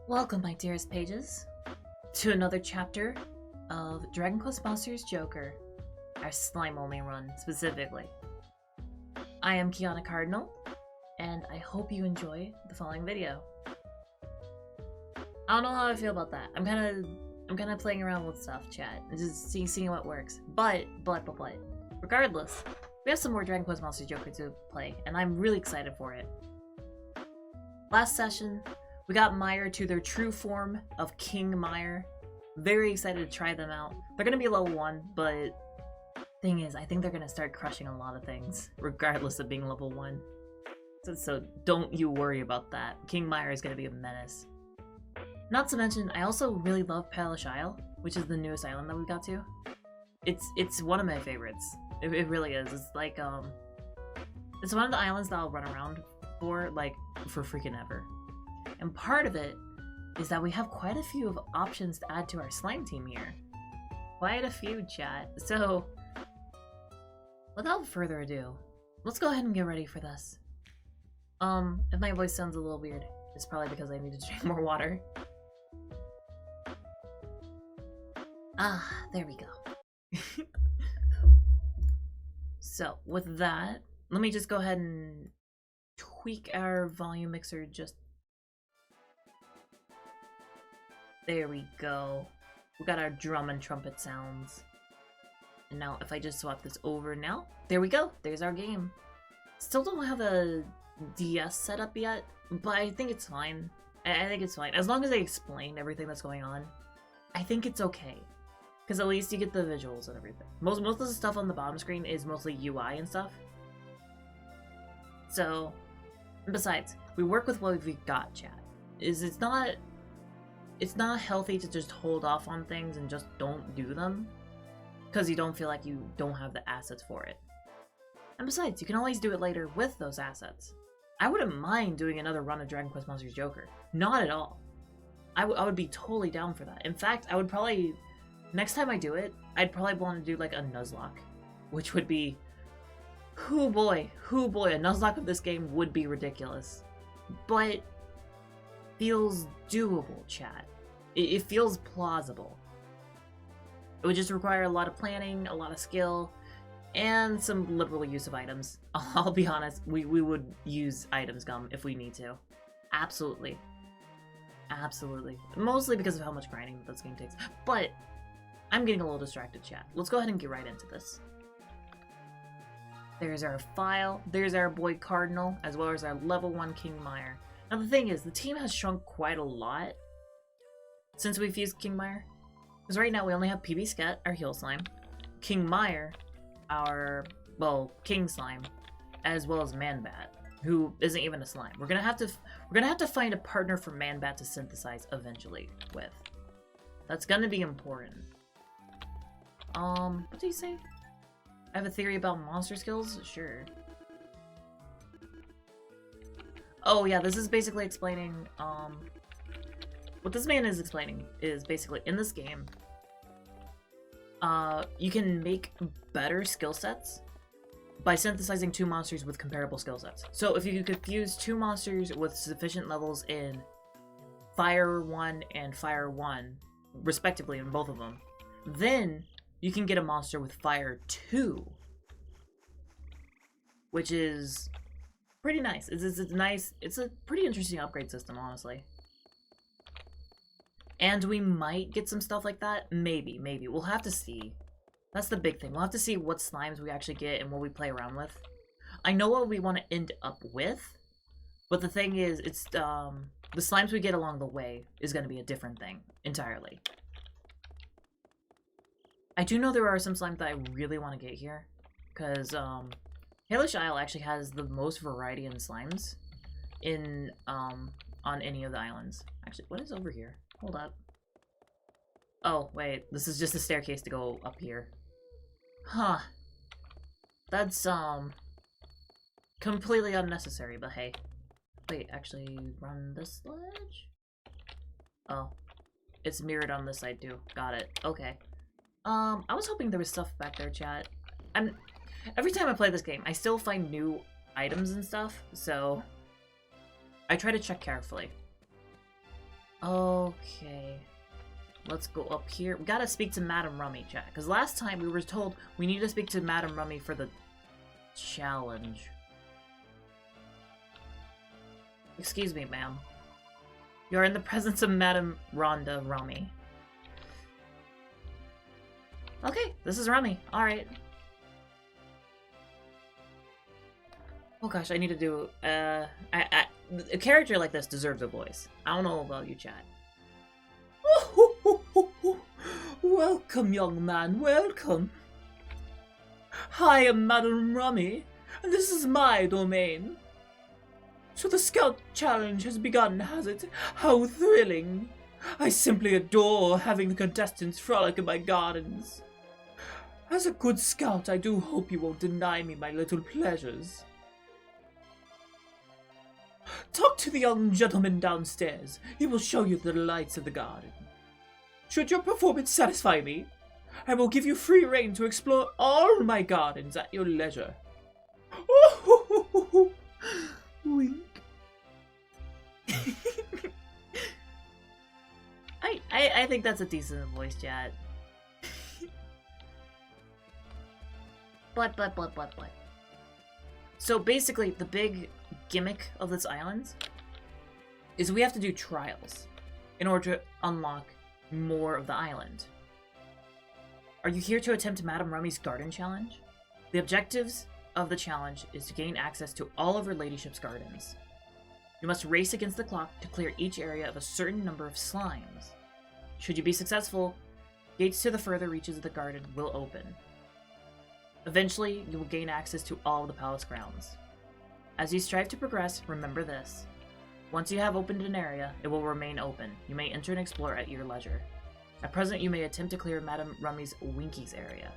Welcome, my dearest pages, to another chapter of Dragon Quest Monsters Joker, our slime-only run, specifically. I am Kiyana Cardinal, and I hope you enjoy the following video. I don't know how I feel about that. I'm kind of playing around with stuff, chat, and just seeing what works. But, regardless, we have some more Dragon Quest Monsters Joker to play, and I'm really excited for it. Last session, we got Meyer to their true form of King Meyer. Very excited to try them out. They're gonna be level 1, but thing is, I think they're gonna start crushing a lot of things, regardless of being level 1. So don't you worry about that. King Meyer is gonna be a menace. Not to mention, I also really love Palaish Isle, which is the newest island that we got to. It's one of my favorites. It really is. It's like, it's one of the islands that I'll run around for, like, for freaking ever. And part of it is that we have quite a few of options to add to our slime team here. Quite a few, chat. So, without further ado, let's go ahead and get ready for this. If my voice sounds a little weird, it's probably because I need to drink more water. Ah, there we go. So, with that, let me just go ahead and tweak our volume mixer just... There we go. We got our drum and trumpet sounds. And now if I just swap this over now, there we go. There's our game. Still don't have a DS set up yet, but I think it's fine. I think it's fine. As long as they explain everything that's going on, I think it's okay. Because at least you get the visuals and everything. Most of the stuff on the bottom screen is mostly UI and stuff. So, besides, we work with what we've got, chat. It's not healthy to just hold off on things and just don't do them, because you don't feel like you don't have the assets for it. And besides, you can always do it later with those assets. I wouldn't mind doing another run of Dragon Quest Monsters Joker. Not at all. I would be totally down for that. In fact, I would probably... Next time I do it, I'd probably want to do like a Nuzlocke, which would be... Hoo boy, a Nuzlocke of this game would be ridiculous. But... feels doable, chat. It feels plausible. It would just require a lot of planning, a lot of skill, and some liberal use of items. I'll be honest, we would use items gum if we need to. Absolutely. Absolutely. Mostly because of how much grinding this game takes. But I'm getting a little distracted, chat. Let's go ahead and get right into this. There's our file. There's our boy Cardinal, as well as our level 1 King Meyer. Now the thing is, the team has shrunk quite a lot since we've used King Meyer. Because right now we only have PB Sket, our heal slime, King Meyer, our, well, King Slime, as well as Manbat, who isn't even a slime. We're gonna have to find a partner for Manbat to synthesize eventually with. That's gonna be important. What do you say? I have a theory about monster skills? Sure. Oh yeah, this is basically explaining, what this man is explaining is basically, in this game, you can make better skill sets by synthesizing two monsters with comparable skill sets. So if you could fuse two monsters with sufficient levels in Fire 1 and Fire 1, respectively in both of them, then you can get a monster with Fire 2, which is pretty nice. It's a pretty interesting upgrade system, honestly. And we might get some stuff like that. Maybe. We'll have to see. That's the big thing. We'll have to see what slimes we actually get and what we play around with. I know what we want to end up with, but the thing is, it's the slimes we get along the way is going to be a different thing entirely. I do know there are some slimes that I really want to get here, because Palaish Isle actually has the most variety in slimes in on any of the islands. Actually, what is over here? Hold up. Oh, wait. This is just a staircase to go up here. Huh. That's, completely unnecessary, but hey. Wait, actually, run this ledge? Oh. It's mirrored on this side, too. Got it. Okay. I was hoping there was stuff back there, chat. Every time I play this game, I still find new items and stuff, so I try to check carefully. Okay. Let's go up here. We gotta speak to Madam Rummy, chat. Because last time we were told we need to speak to Madam Rummy for the challenge. Excuse me, ma'am. You're in the presence of Madam Rhonda Rummy. Okay, this is Rummy. Alright. Oh gosh, I need to do... a character like this deserves a voice. I don't know about you, chat. Welcome, young man, welcome. I am Madam Rummy, and this is my domain. So the Scout Challenge has begun, has it? How thrilling! I simply adore having the contestants frolic in my gardens. As a good scout, I do hope you won't deny me my little pleasures. Talk to the young gentleman downstairs. He will show you the delights of the garden. Should your performance satisfy me, I will give you free rein to explore all my gardens at your leisure. Wink. I think that's a decent voice chat. But. So basically, the big gimmick of this island is we have to do trials in order to unlock more of the island. Are you here to attempt Madam Rummy's garden challenge? The objectives of the challenge is to gain access to all of her ladyship's gardens. You must race against the clock to clear each area of a certain number of slimes. Should you be successful, gates to the further reaches of the garden will open. Eventually, you will gain access to all of the palace grounds. As you strive to progress, remember this. Once you have opened an area, it will remain open. You may enter and explore at your leisure. At present, you may attempt to clear Madam Rummy's Winkies area.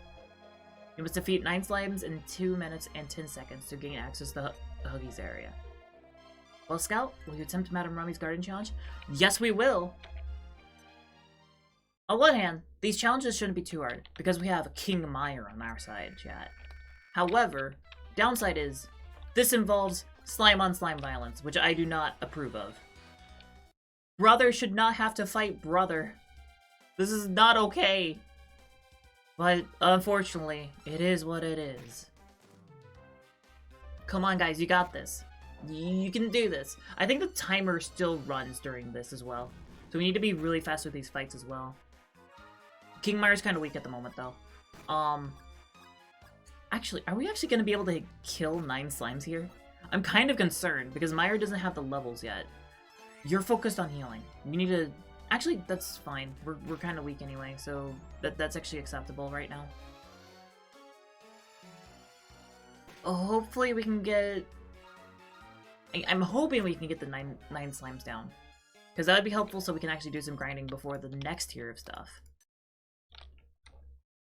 You must defeat 9 slimes in 2 minutes and 10 seconds to gain access to the Huggies area. Well, Scout, will you attempt Madam Rummy's garden challenge? Yes, we will! On one hand, these challenges shouldn't be too hard, because we have King Meyer on our side, chat. However, downside is, this involves slime-on-slime violence, which I do not approve of. Brother should not have to fight brother. This is not okay. But, unfortunately, it is what it is. Come on, guys, you got this. You can do this. I think the timer still runs during this as well. So we need to be really fast with these fights as well. King Meyer's kind of weak at the moment, though. Actually, are we actually going to be able to kill 9 slimes here? I'm kind of concerned, because Meyer doesn't have the levels yet. You're focused on healing. You need to... Actually, that's fine. We're kind of weak anyway, so that's actually acceptable right now. Hopefully we can get... I'm hoping we can get the 9 slimes down. Because that would be helpful so we can actually do some grinding before the next tier of stuff.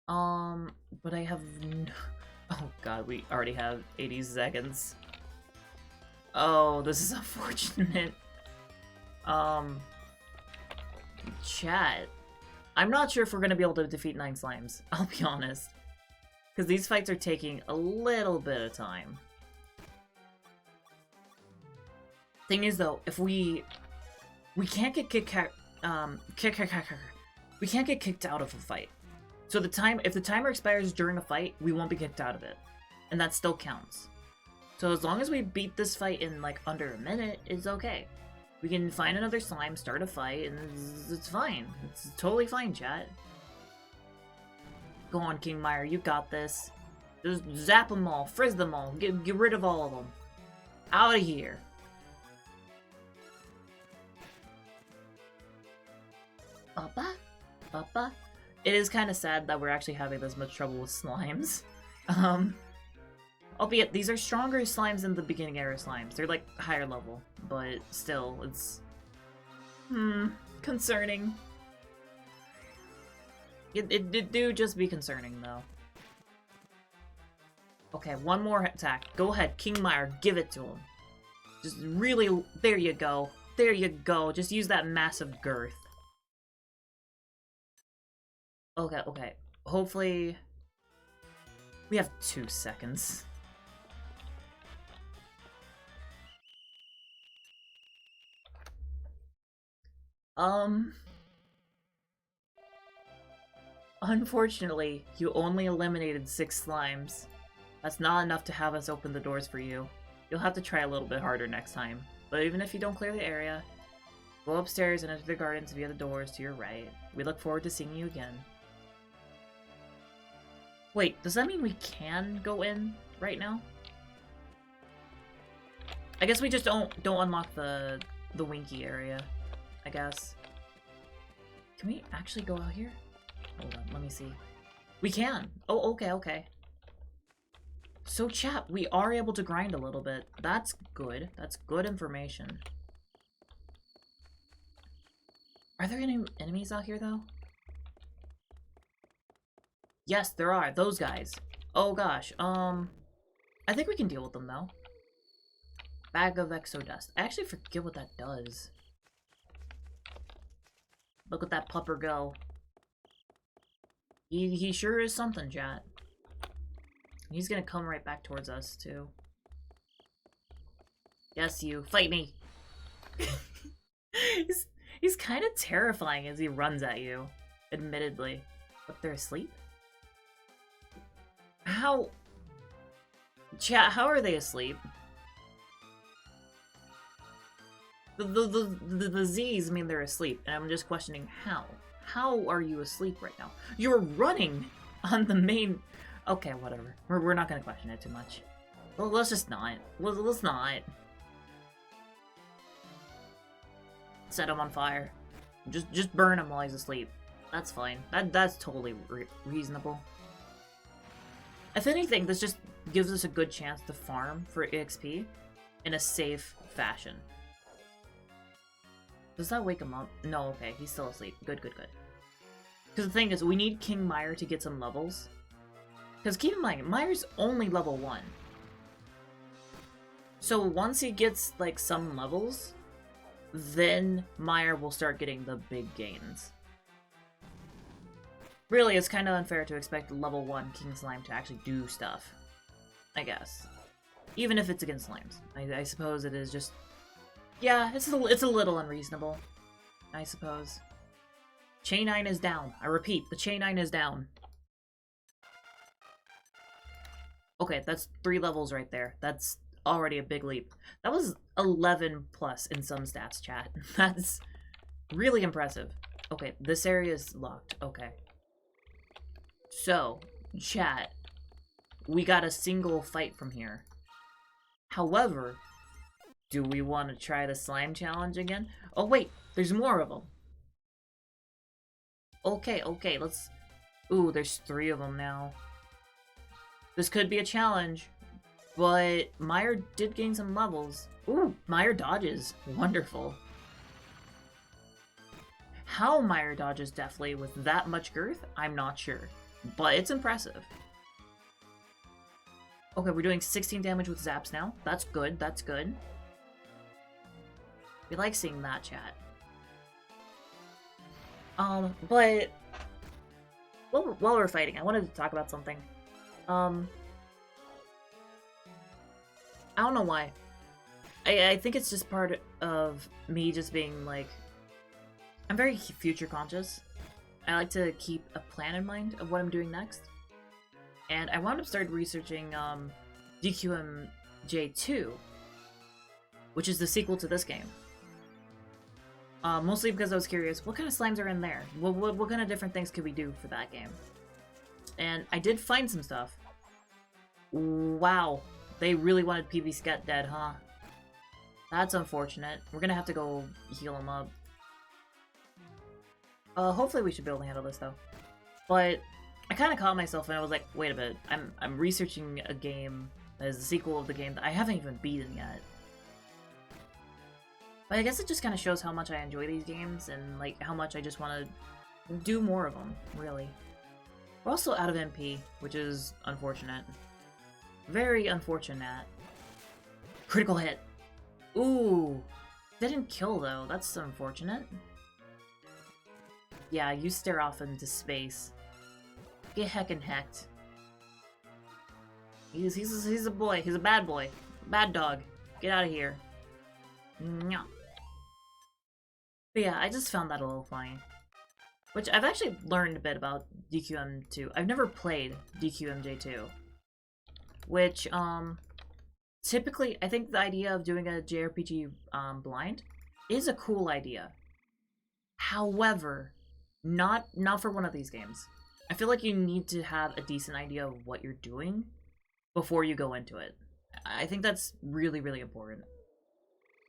But I have... Oh god, we already have 80 seconds. Oh, this is unfortunate. Chat. I'm not sure if we're gonna be able to defeat 9 slimes, I'll be honest. Because these fights are taking a little bit of time. Thing is though, if we can't get kicked out of a fight. So if the timer expires during a fight, we won't be kicked out of it. And that still counts. So as long as we beat this fight in like under a minute, it's okay. We can find another slime, start a fight, and it's fine. It's totally fine, chat. Go on, King Meyer, you got this. Just zap them all, frizz them all, get rid of all of them. Out of here. Papa? It is kind of sad that we're actually having this much trouble with slimes. Albeit, these are stronger slimes than the beginning era slimes. They're like higher level, but still, it's... concerning. It do just be concerning, though. Okay, one more attack. Go ahead, King Meyer, give it to him. Just really... There you go. There you go. Just use that massive girth. Okay. Hopefully... We have 2 seconds. Unfortunately, you only eliminated 6 slimes. That's not enough to have us open the doors for you. You'll have to try a little bit harder next time. But even if you don't clear the area, go upstairs and enter the gardens via the doors to your right. We look forward to seeing you again. Wait, does that mean we can go in right now? I guess we just don't unlock the Winky area, I guess. Can we actually go out here? Hold on, let me see. We can! Oh, okay, okay. So chat, we are able to grind a little bit. That's good. That's good information. Are there any enemies out here, though? Yes, there are. Those guys. Oh, gosh. I think we can deal with them, though. Bag of exodust. I actually forget what that does. Look at that pupper go. He sure is something, chat. He's gonna come right back towards us, too. Yes, you. Fight me! he's kind of terrifying as he runs at you. Admittedly. But they're asleep? How... Chat, how are they asleep? The Z's mean they're asleep, and I'm just questioning how. How are you asleep right now? You're running on the main... Okay, whatever. We're not gonna question it too much. Well, let's just not. Let's not. Set him on fire. Just burn him while he's asleep. That's fine. That's totally reasonable. If anything, this just gives us a good chance to farm for EXP in a safe fashion. Does that wake him up? No, okay, he's still asleep. Good, good, good. Because the thing is, we need King Meyer to get some levels. Because keep in mind, Meyer's only level 1. So once he gets, like, some levels, then Meyer will start getting the big gains. Really, it's kind of unfair to expect level 1 King Slime to actually do stuff. I guess. Even if it's against slimes. I suppose it is just... Yeah, it's a little unreasonable. I suppose. Chain 9 is down. I repeat, the Chain 9 is down. Okay, that's 3 levels right there. That's already a big leap. That was 11 plus in some stats, chat. That's really impressive. Okay, this area is locked. Okay. So, chat, we got a single fight from here. However, do we want to try the slime challenge again? Oh wait, there's more of them. Okay, okay, let's... Ooh, there's 3 of them now. This could be a challenge, but Meyer did gain some levels. Ooh, Meyer dodges. Wonderful. How Meyer dodges deftly with that much girth, I'm not sure. But it's impressive. Okay, we're doing 16 damage with zaps now. That's good, that's good. We like seeing that, chat. But... While we're fighting, I wanted to talk about something. I don't know why. I think it's just part of me just being, like... I'm very future conscious. I like to keep a plan in mind of what I'm doing next. And I wound up started researching, DQMJ 2, which is the sequel to this game. Mostly because I was curious, what kind of slimes are in there? What kind of different things could we do for that game? And I did find some stuff. Wow, they really wanted PB Sket dead, huh? That's unfortunate. We're gonna have to go heal him up. Hopefully we should be able to handle this, though. But I kind of caught myself and I was like, wait a minute, I'm researching a game that is the sequel of the game that I haven't even beaten yet. But I guess it just kind of shows how much I enjoy these games and, like, how much I just want to do more of them, really. We're also out of MP, which is unfortunate. Very unfortunate. Critical hit. Ooh. Didn't kill, though. That's unfortunate. Yeah, you stare off into space. Get heckin' hecked. He's a boy. He's a bad boy. Bad dog. Get out of here. But But yeah, I just found that a little funny. Which I've actually learned a bit about DQM2. I've never played DQMJ2. Which, typically, I think the idea of doing a JRPG blind is a cool idea. However, not for one of these games. I feel like you need to have a decent idea of what you're doing before you go into it. I think that's really, really important.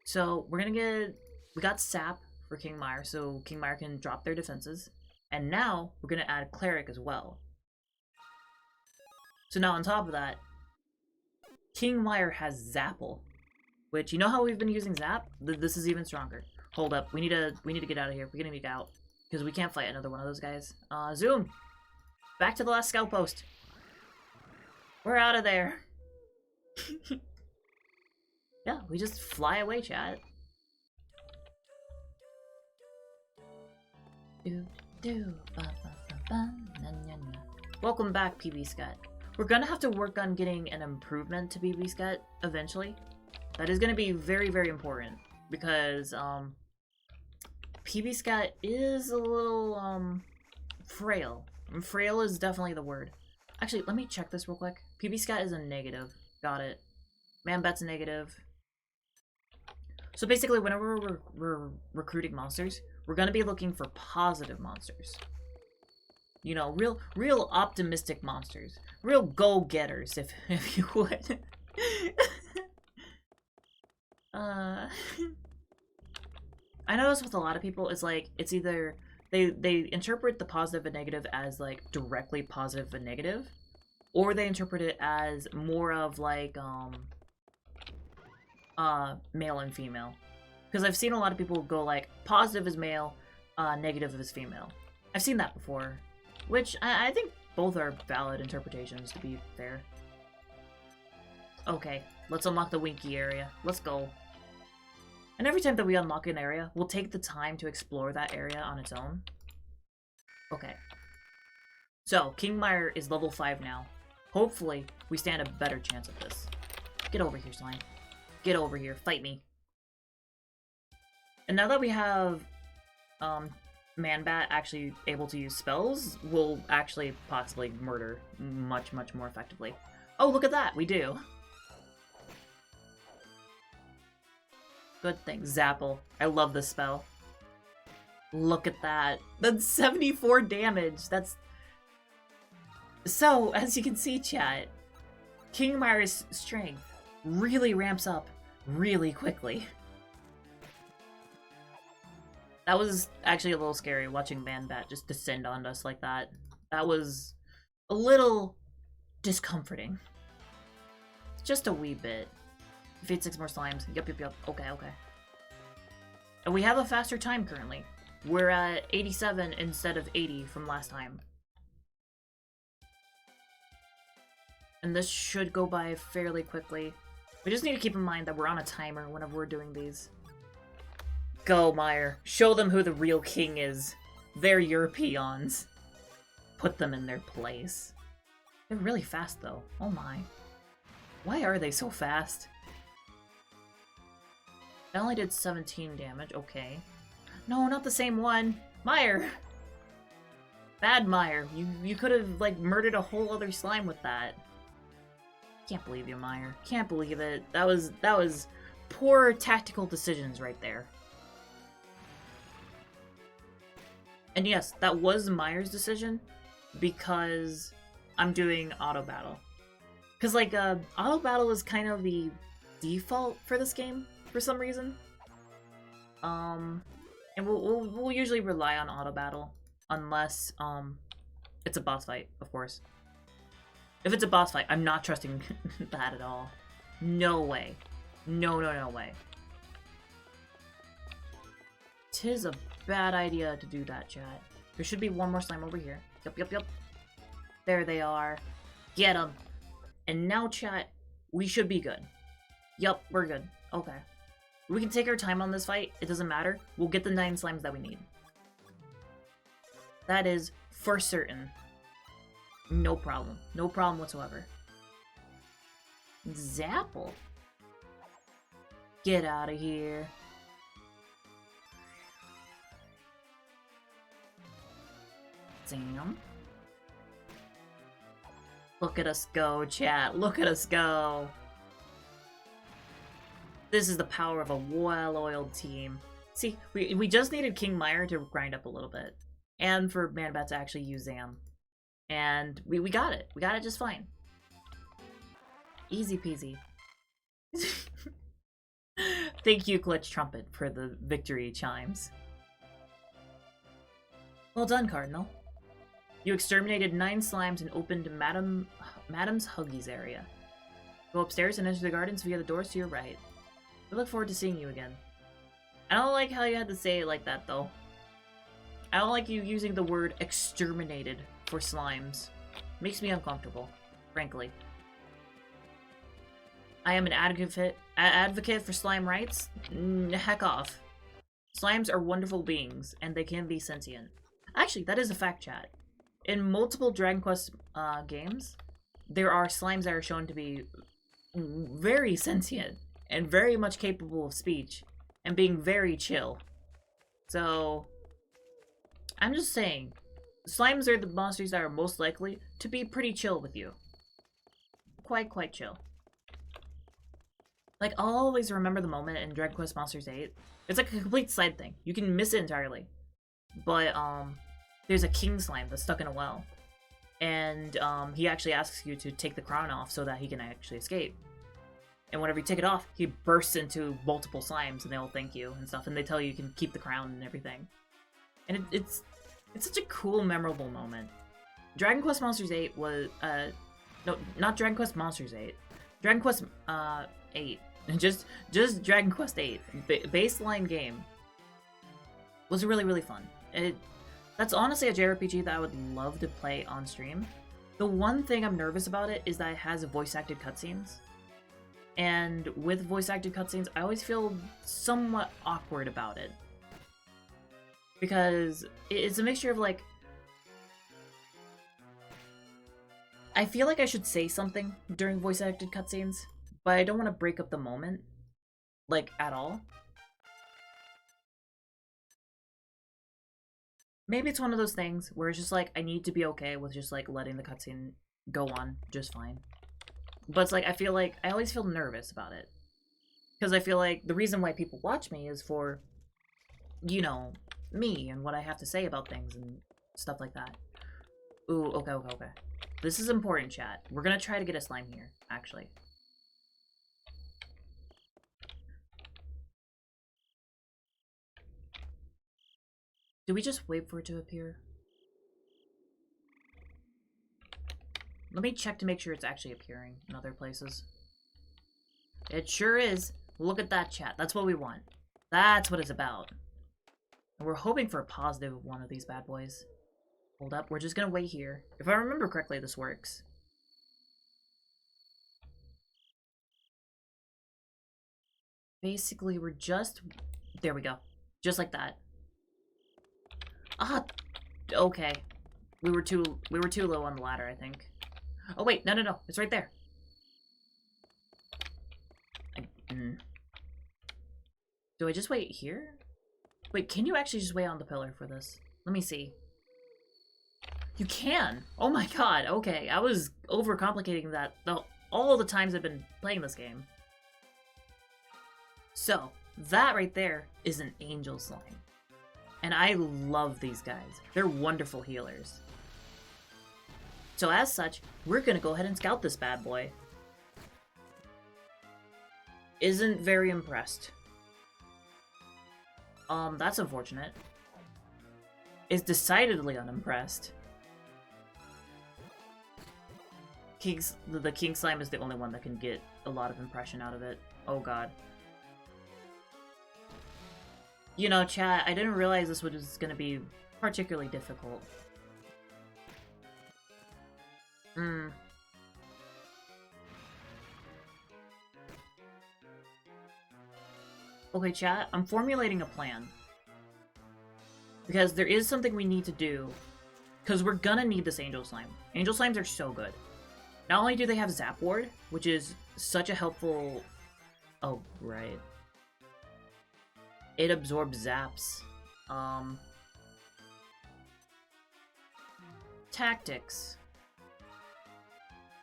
So, we got Sap for King Mire, so King Mire can drop their defenses. And now, we're gonna add Cleric as well. So now on top of that, King Mire has Zapple. Which, you know how we've been using Zap? This is even stronger. Hold up, we need to get out of here. We're gonna get out. Because we can't fight another one of those guys. Zoom! Back to the last scout post. We're out of there. Yeah, we just fly away, chat. Welcome back, PB Scut. We're gonna have to work on getting an improvement to PB Scut eventually. That is gonna be very, very important. Because, PB Scat is a little, frail. Frail is definitely the word. Actually, let me check this real quick. PB Scat is a negative. Got it. Man-Bat's a negative. So basically, whenever we're recruiting monsters, we're gonna be looking for positive monsters. You know, real optimistic monsters. Real go-getters, if you would. I notice with a lot of people, it's like, it's either they interpret the positive and negative as like directly positive and negative, or they interpret it as more of like male and female. Because I've seen a lot of people go like positive is male, negative is female. I've seen that before, which I think both are valid interpretations, to be fair. Okay, let's unlock the Winky area. Let's go. And every time that we unlock an area, we'll take the time to explore that area on its own. Okay. So, King Mire is level 5 now. Hopefully, we stand a better chance at this. Get over here, slime. Get over here. Fight me. And now that we have Man-Bat actually able to use spells, we'll actually possibly murder much, much more effectively. Oh, look at that! We do. Good thing. Zapple. I love this spell. Look at that. That's 74 damage. That's... So, as you can see, chat, King Mire's strength really ramps up really quickly. That was actually a little scary, watching Man-Bat just descend on us like that. That was a little discomforting. Just a wee bit. Defeat 6 more slimes. Yup. Okay. And we have a faster time currently. We're at 87 instead of 80 from last time. And this should go by fairly quickly. We just need to keep in mind that we're on a timer whenever we're doing these. Go, Mire. Show them who the real king is. They're your peons. Put them in their place. They're really fast, though. Oh my. Why are they so fast? I only did 17 damage. Okay. No, not the same one. Mire! Bad Mire. You could have, like, murdered a whole other slime with that. Can't believe you, Mire. Can't believe it. That was poor tactical decisions right there. And yes, that was Mire's decision, because I'm doing auto battle. Because, like, auto battle is kind of the default for this game, for some reason. And we'll usually rely on auto battle, unless, it's a boss fight, of course. If it's a boss fight, I'm not trusting that at all. No way. No way. Tis a bad idea to do that, chat. There should be one more slime over here. Yup. There they are. Get them. And now, chat, we should be good. Yup, we're good. Okay. We can take our time on this fight. It doesn't matter. We'll get the 9 slimes that we need. That is for certain. No problem. No problem whatsoever. Zapple. Get out of here. Sam. Look at us go, chat. Look at us go. This is the power of a well-oiled team. See, we just needed King Meyer to grind up a little bit. And for Manbat to actually use Zam. And we got it. We got it just fine. Easy peasy. Thank you, Glitch Trumpet, for the victory chimes. Well done, Cardinal. You exterminated 9 slimes and opened Madam's Huggies area. Go upstairs and enter the gardens via the doors to your right. We look forward to seeing you again. I don't like how you had to say it like that, though. I don't like you using the word exterminated for slimes. Makes me uncomfortable, frankly. I am an advocate for slime rights? Heck off. Slimes are wonderful beings, and they can be sentient. Actually, that is a fact, chat. In multiple Dragon Quest games, there are slimes that are shown to be very sentient and very much capable of speech and being very chill. So, I'm just saying, slimes are the monsters that are most likely to be pretty chill with you. Quite chill. Like, I'll always remember the moment in Dragon Quest Monsters 8. It's like a complete side thing. You can miss it entirely. But, there's a king slime that's stuck in a well. And, he actually asks you to take the crown off so that he can actually escape. And whenever you take it off, he bursts into multiple slimes and they all thank you and stuff. And they tell you you can keep the crown and everything. And it's such a cool, memorable moment. Dragon Quest Monsters 8 was, no, not Dragon Quest Monsters 8. Dragon Quest, 8. Just Dragon Quest 8. Baseline game. Was really fun. That's honestly a JRPG that I would love to play on stream. The one thing I'm nervous about it is that it has voice-acted cutscenes. And with voice-acted cutscenes, I always feel somewhat awkward about it. Because it's a mixture of, like... I feel like I should say something during voice-acted cutscenes, but I don't want to break up the moment. Like, at all. Maybe it's one of those things where it's just like, I need to be okay with just like letting the cutscene go on just fine. But it's like, I always feel nervous about it. Because I feel like the reason why people watch me is for, you know, me and what I have to say about things and stuff like that. Ooh, okay. This is important, chat. We're gonna try to get a slime here, actually. Do we just wait for it to appear? Let me check to make sure it's actually appearing in other places. It sure is. Look at that, chat. That's what we want. That's what it's about. And we're hoping for a positive one of these bad boys. Hold up. We're just gonna wait here. If I remember correctly, this works. Basically, we're just... There we go. Just like that. Ah, okay. We were too low on the ladder, I think. Oh wait, no. It's right there. Do I just wait here? Wait, can you actually just wait on the pillar for this? Let me see. You can! Oh my god, okay. I was overcomplicating that all the times I've been playing this game. So, that right there is an angel slime. And I love these guys. They're wonderful healers. So as such, we're gonna go ahead and scout this bad boy. Isn't very impressed. That's unfortunate. Is decidedly unimpressed. The king slime is the only one that can get a lot of impression out of it. Oh god. You know, chat, I didn't realize this was gonna be particularly difficult. Okay, chat, I'm formulating a plan. Because there is something we need to do. Because we're gonna need this angel slime. Angel slimes are so good. Not only do they have Zap Ward, which is such a helpful... Oh, right. It absorbs zaps. Tactics.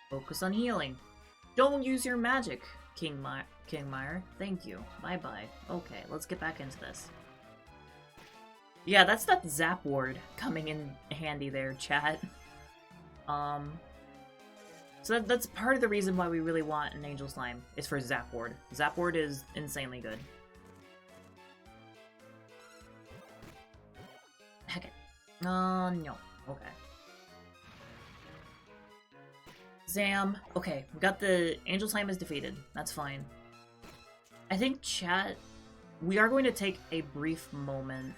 Focus on healing. Don't use your magic, Kingmire. Thank you. Bye-bye. Okay, let's get back into this. Yeah, that's that Zap Ward coming in handy there, chat. So that's part of the reason why we really want an Angel Slime, is for Zap Ward. Zap Ward is insanely good. Heck it. No. Okay. Zam. Okay, we got the Angel Slime is defeated. That's fine. I think, chat, we are going to take a brief moment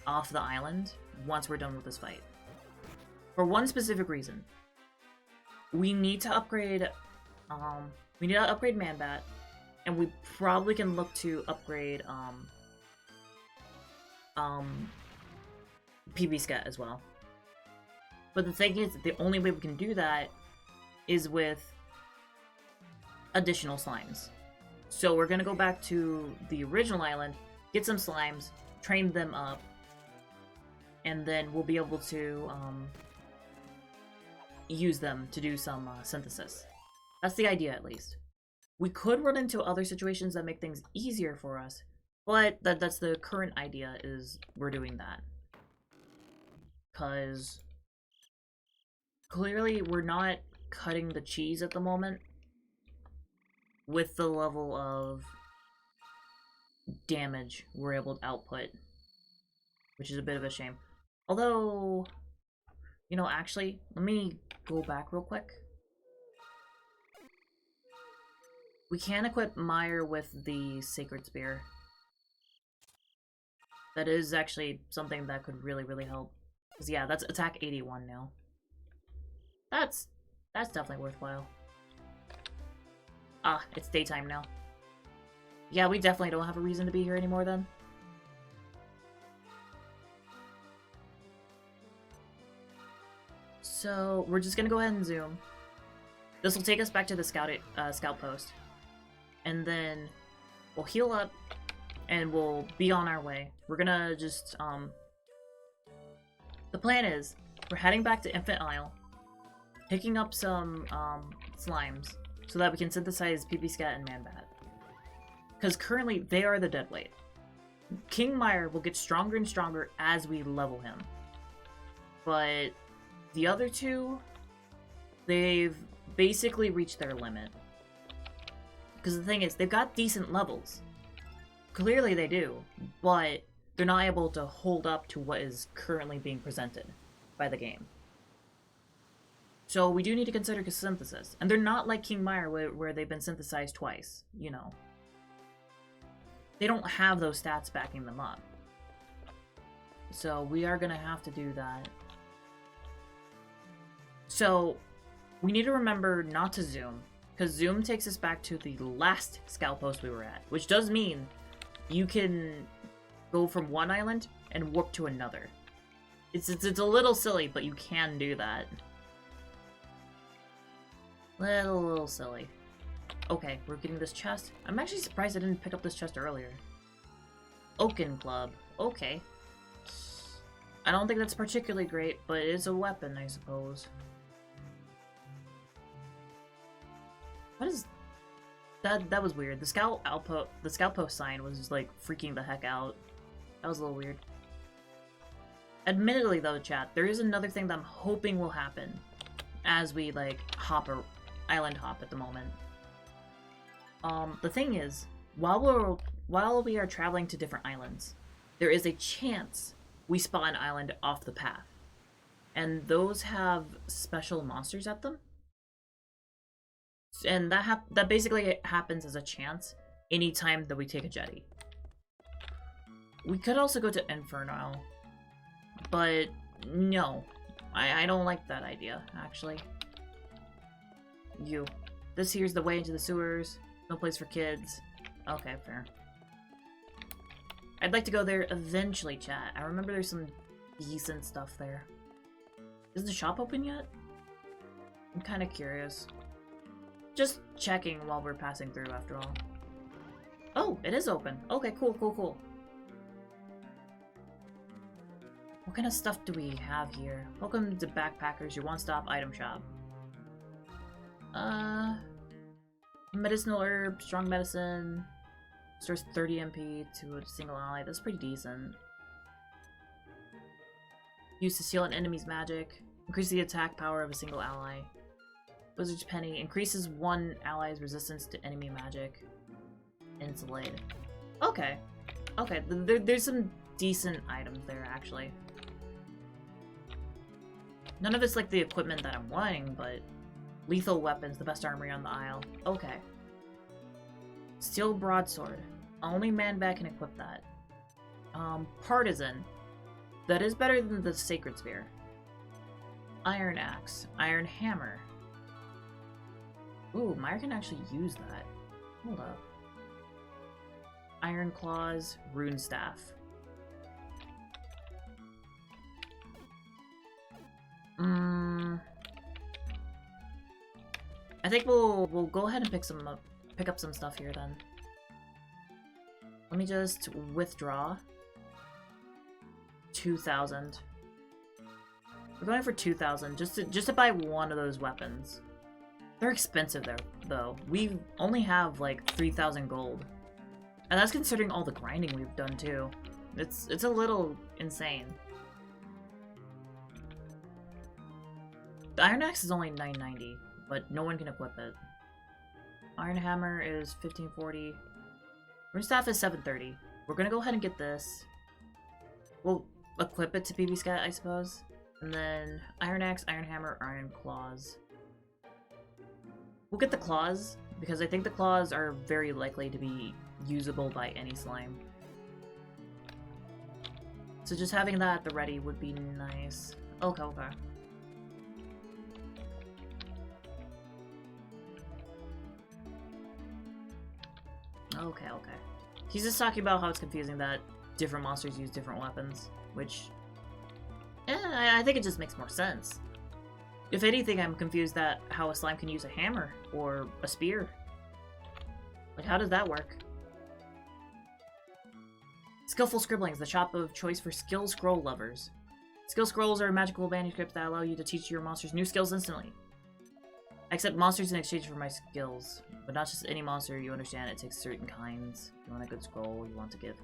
off the island once we're done with this fight. For one specific reason. We need to upgrade, Manbat, and we probably can look to upgrade, PB Scat as well. But the thing is, the only way we can do that is with additional slimes. So we're gonna go back to the original island, get some slimes, train them up, and then we'll be able to use them to do some synthesis. That's the idea, at least. We could run into other situations that make things easier for us, but that's the current idea, is we're doing that. Because clearly we're not cutting the cheese at the moment with the level of damage we're able to output, which is a bit of a shame. Although, you know, actually, let me go back real quick. We can equip Meyer with the Sacred Spear. That is actually something that could really, really help. Because, yeah, that's attack 81 now. That's definitely worthwhile. Ah, it's daytime now. Yeah, we definitely don't have a reason to be here anymore then. So, we're just gonna go ahead and zoom. This will take us back to the scout post. And then we'll heal up and we'll be on our way. We're gonna just, the plan is, we're heading back to Infant Isle, picking up some, slimes, so that we can synthesize PP Scat and Manbat. Because currently, they are the deadweight. King Meyer will get stronger and stronger as we level him. But the other two, they've basically reached their limit. Because the thing is, they've got decent levels. Clearly they do, but they're not able to hold up to what is currently being presented by the game. So we do need to consider synthesis. And they're not like King Meyer where they've been synthesized twice, you know. They don't have those stats backing them up. So we are going to have to do that. So we need to remember not to zoom, because zoom takes us back to the last scout post we were at, which does mean you can go from one island and warp to another. It's a little silly, but you can do that. Little silly. Okay, we're getting this chest. I'm actually surprised I didn't pick up this chest earlier. Oaken Club. Okay. I don't think that's particularly great, but it is a weapon, I suppose. What is... That was weird. The scout post sign was just, like, freaking the heck out. That was a little weird. Admittedly, though, chat, there is another thing that I'm hoping will happen as we, like, island hop at the moment. The thing is, while we are traveling to different islands, there is a chance we spot an island off the path. And those have special monsters at them. And that basically happens as a chance anytime that we take a jetty. We could also go to Inferno, but no. I don't like that idea, actually. This here's the way into the sewers. No place for kids. Okay, fair. I'd like to go there eventually, chat. I remember there's some decent stuff there. Is the shop open yet? I'm kind of curious. Just checking while we're passing through, after all. Oh, it is open. Okay, cool. What kind of stuff do we have here? Welcome to Backpackers, your one-stop item shop. Medicinal herb, strong medicine, stores 30 MP to a single ally. That's pretty decent. Used to seal an enemy's magic. Increase the attack power of a single ally. Wizard's Penny increases one ally's resistance to enemy magic. Insulate. Okay. Okay, there's some decent items there, actually. None of it's like the equipment that I'm wanting, but lethal weapons, the best armory on the Isle. Okay. Steel broadsword. Only man-bat can equip that. Partisan. That is better than the sacred spear. Iron axe. Iron hammer. Ooh, Meyer can actually use that. Hold up. Iron claws. Rune staff. I think we'll go ahead and pick up some stuff here then. Let me just withdraw 2,000. We're going for 2,000 just to buy one of those weapons. They're expensive though. We only have like 3,000 gold, and that's considering all the grinding we've done too. It's a little insane. The Iron Axe is only 990, but no one can equip it. Iron Hammer is 1540. Rune Staff is 730. We're gonna go ahead and get this. We'll equip it to PB Scat, I suppose. And then Iron Axe, Iron Hammer, Iron Claws. We'll get the Claws, because I think the Claws are very likely to be usable by any slime. So just having that at the ready would be nice. Okay, okay. Okay, okay. He's just talking about how it's confusing that different monsters use different weapons, which... I think it just makes more sense. If anything, I'm confused that how a slime can use a hammer or a spear. Like, how does that work? Skillful Scribblings, the shop of choice for skill scroll lovers. Skill scrolls are magical manuscripts that allow you to teach your monsters new skills instantly. I accept monsters in exchange for my skills, but not just any monster, you understand, it takes certain kinds. You want a good scroll, you want to give...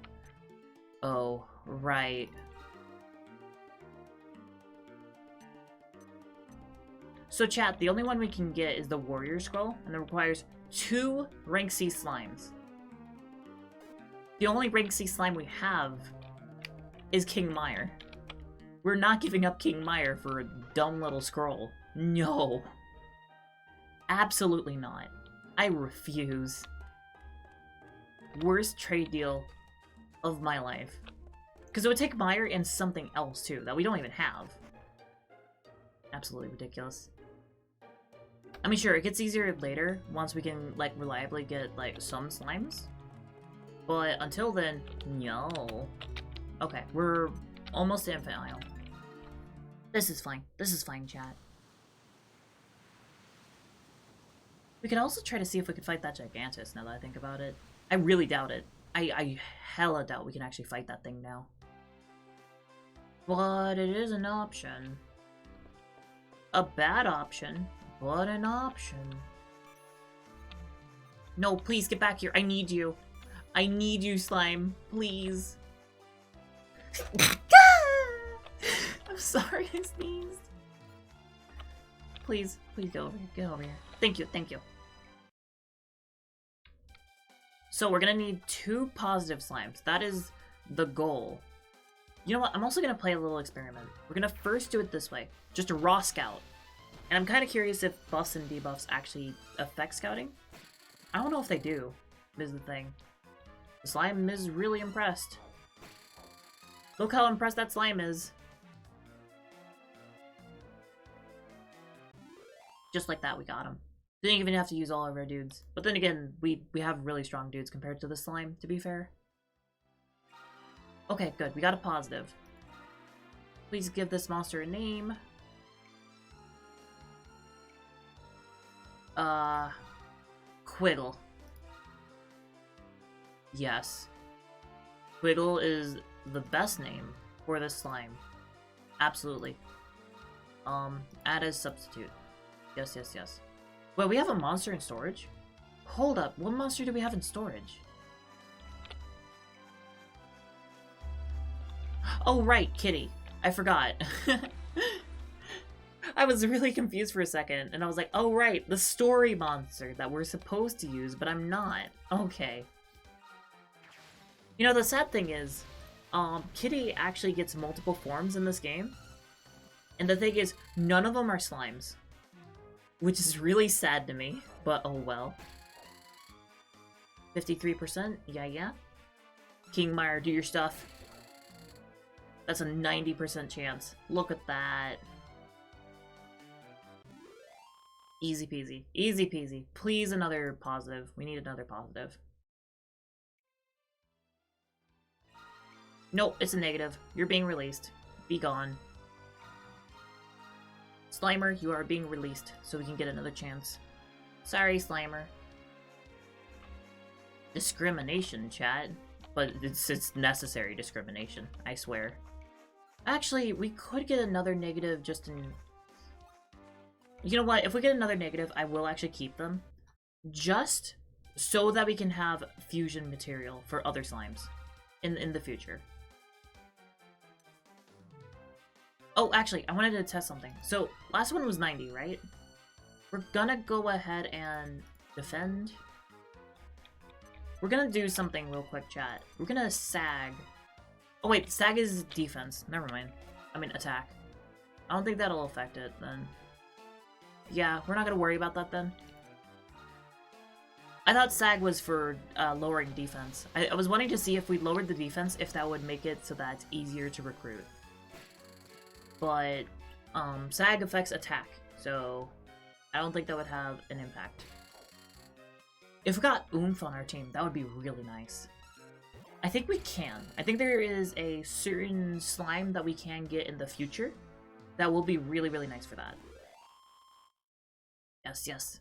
Oh, right. So chat, the only one we can get is the Warrior Scroll, and it requires 2 rank C slimes. The only rank C slime we have is King Meyer. We're not giving up King Meyer for a dumb little scroll. No. Absolutely not. I refuse. Worst trade deal of my life. Because it would take Meyer and something else too, that we don't even have. Absolutely ridiculous. I mean, sure, it gets easier later, once we can, like, reliably get, like, some slimes. But until then, no. Okay, we're almost to Infinite Isle. This is fine. This is fine, chat. We can also try to see if we can fight that Gigantus, now that I think about it. I really doubt it. I hella doubt we can actually fight that thing now. But it is an option. A bad option, but an option. No, please get back here. I need you. I need you, slime. Please. I'm sorry, I sneezed. Please, please get over here. Get over here. Thank you, thank you. So we're gonna need 2 positive slimes. That is the goal. You know what? I'm also gonna play a little experiment. We're gonna first do it this way. Just a raw scout. And I'm kind of curious if buffs and debuffs actually affect scouting. I don't know if they do, is the thing. The slime is really impressed. Look how impressed that slime is. Just like that, we got him. Didn't even have to use all of our dudes. But then again, we have really strong dudes compared to the slime, to be fair. Okay, good. We got a positive. Please give this monster a name. Quiddle. Yes. Quiddle is the best name for this slime. Absolutely. Add as substitute. Yes, yes, yes. Wait, we have a monster in storage? Hold up, what monster do we have in storage? Oh, right, Kitty. I forgot. I was really confused for a second, and I was like, oh, right, the story monster that we're supposed to use, but I'm not. Okay. You know, the sad thing is, Kitty actually gets multiple forms in this game. And the thing is, none of them are slimes. Which is really sad to me, but oh well. 53%? Yeah. Kingmire, do your stuff. That's a 90% chance. Look at that. Easy peasy. Easy peasy. Please, another positive. We need another positive. Nope, it's a negative. You're being released. Be gone. Slimer, you are being released, so we can get another chance. Sorry, Slimer. Discrimination, chat. But it's necessary discrimination, I swear. Actually, we could get another negative just in... You know what? If we get another negative, I will actually keep them. Just so that we can have fusion material for other slimes in the future. Oh, actually, I wanted to test something. So, last one was 90, right? We're gonna go ahead and defend. We're gonna do something real quick, chat. We're gonna sag. Oh wait, sag is defense. Never mind. I mean, attack. I don't think that'll affect it, then. Yeah, we're not gonna worry about that, then. I thought sag was for lowering defense. I was wanting to see if we lowered the defense, if that would make it so that it's easier to recruit. But, sag affects attack, so I don't think that would have an impact. If we got oomph on our team, that would be really nice. I think we can. I think there is a certain slime that we can get in the future that will be really, really nice for that. Yes.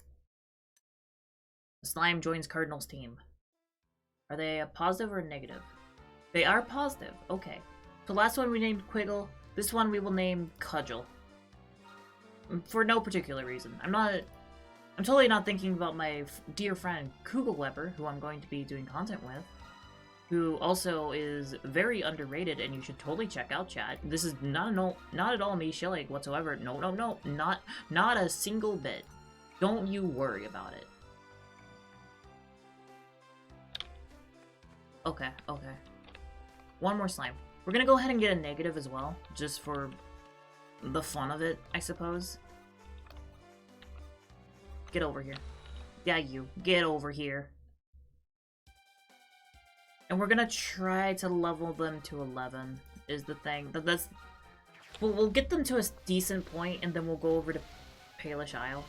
The slime joins Cardinal's team. Are they a positive or a negative? They are positive. Okay. So last one we named Quiggle. This one we will name Cudgel. For no particular reason. I'm totally not thinking about my dear friend Kugelweber, who I'm going to be doing content with, who also is very underrated, and you should totally check out, chat. This is not at all me shilling whatsoever. No, not a single bit. Don't you worry about it. Okay. One more slime. We're gonna go ahead and get a negative as well, just for the fun of it, I suppose. Get over here. Yeah, you. Get over here. And we're gonna try to level them to 11, is the thing. We'll get them to a decent point, and then we'll go over to Palaish Isle.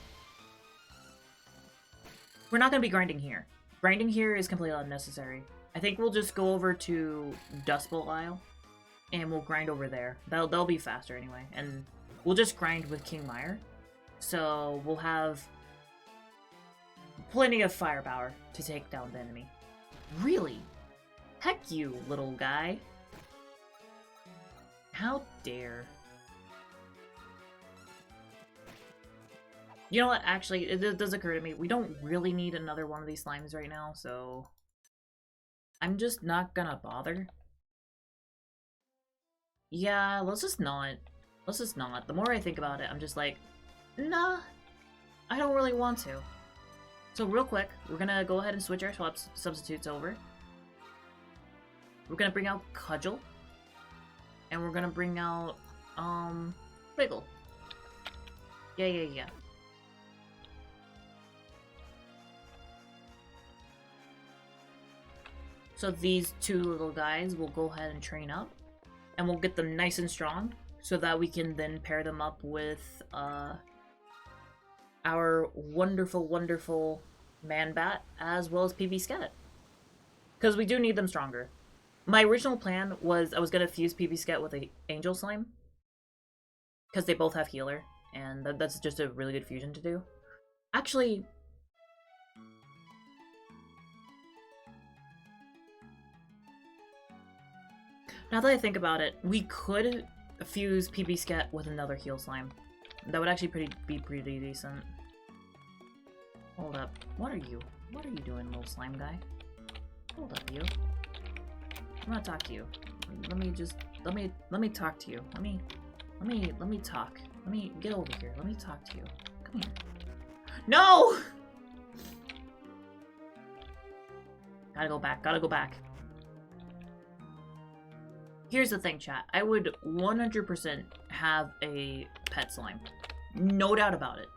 We're not gonna be grinding here. Grinding here is completely unnecessary. I think we'll just go over to Dust Bowl Isle, and we'll grind over there. That'll be faster anyway, and we'll just grind with Kingmire. So we'll have plenty of firepower to take down the enemy. Really? Heck you, little guy. How dare. You know what, actually, it does occur to me, we don't really need another one of these slimes right now, so I'm just not gonna bother. Yeah, let's just not. The more I think about it, I'm just like, nah, I don't really want to. So real quick, we're gonna go ahead and switch our substitutes over. We're gonna bring out Cudgel. And we're gonna bring out, Wiggle. Yeah. So these two little guys will go ahead and train up. And we'll get them nice and strong, so that we can then pair them up with, our wonderful Man-Bat, as well as PB Scat. Because we do need them stronger. My original plan was I was going to fuse PB Scat with a Angel Slime. Because they both have healer, and that's just a really good fusion to do. Actually, now that I think about it, we could fuse PB Scat with another heal slime. That would actually be pretty decent. Hold up. What are you? What are you doing, little slime guy? Hold up, you. I'm gonna talk to you. Let me talk to you. Let me talk. Let me get over here. Let me talk to you. Come here. No! Gotta go back. Gotta go back. Here's the thing, chat. I would 100% have a pet slime. No doubt about it.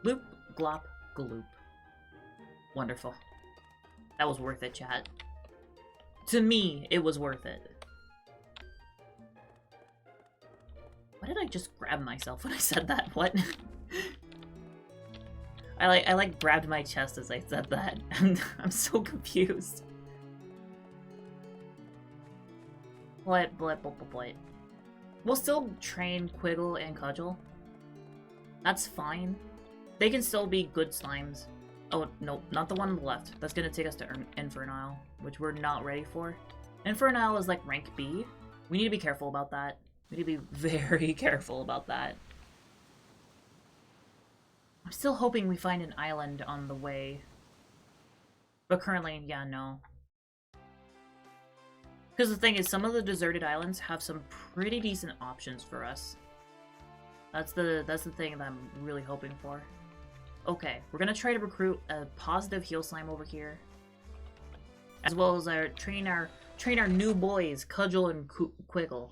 Bloop, glop, gloop. Wonderful. That was worth it, chat. To me, it was worth it. Why did I just grab myself when I said that? What? I like grabbed my chest as I said that. I'm so confused. What? We'll still train Quiggle and Cudgel. That's fine. They can still be good slimes. Oh, no, not the one on the left. That's gonna take us to Infernile, which we're not ready for. Infernile is like rank B. We need to be careful about that. We need to be very careful about that. I'm still hoping we find an island on the way. But currently, yeah, no. Because the thing is, some of the deserted islands have some pretty decent options for us. That's the thing that I'm really hoping for. Okay, we're gonna try to recruit a positive heal slime over here, as well as train our new boys, Cudgel and Quiggle.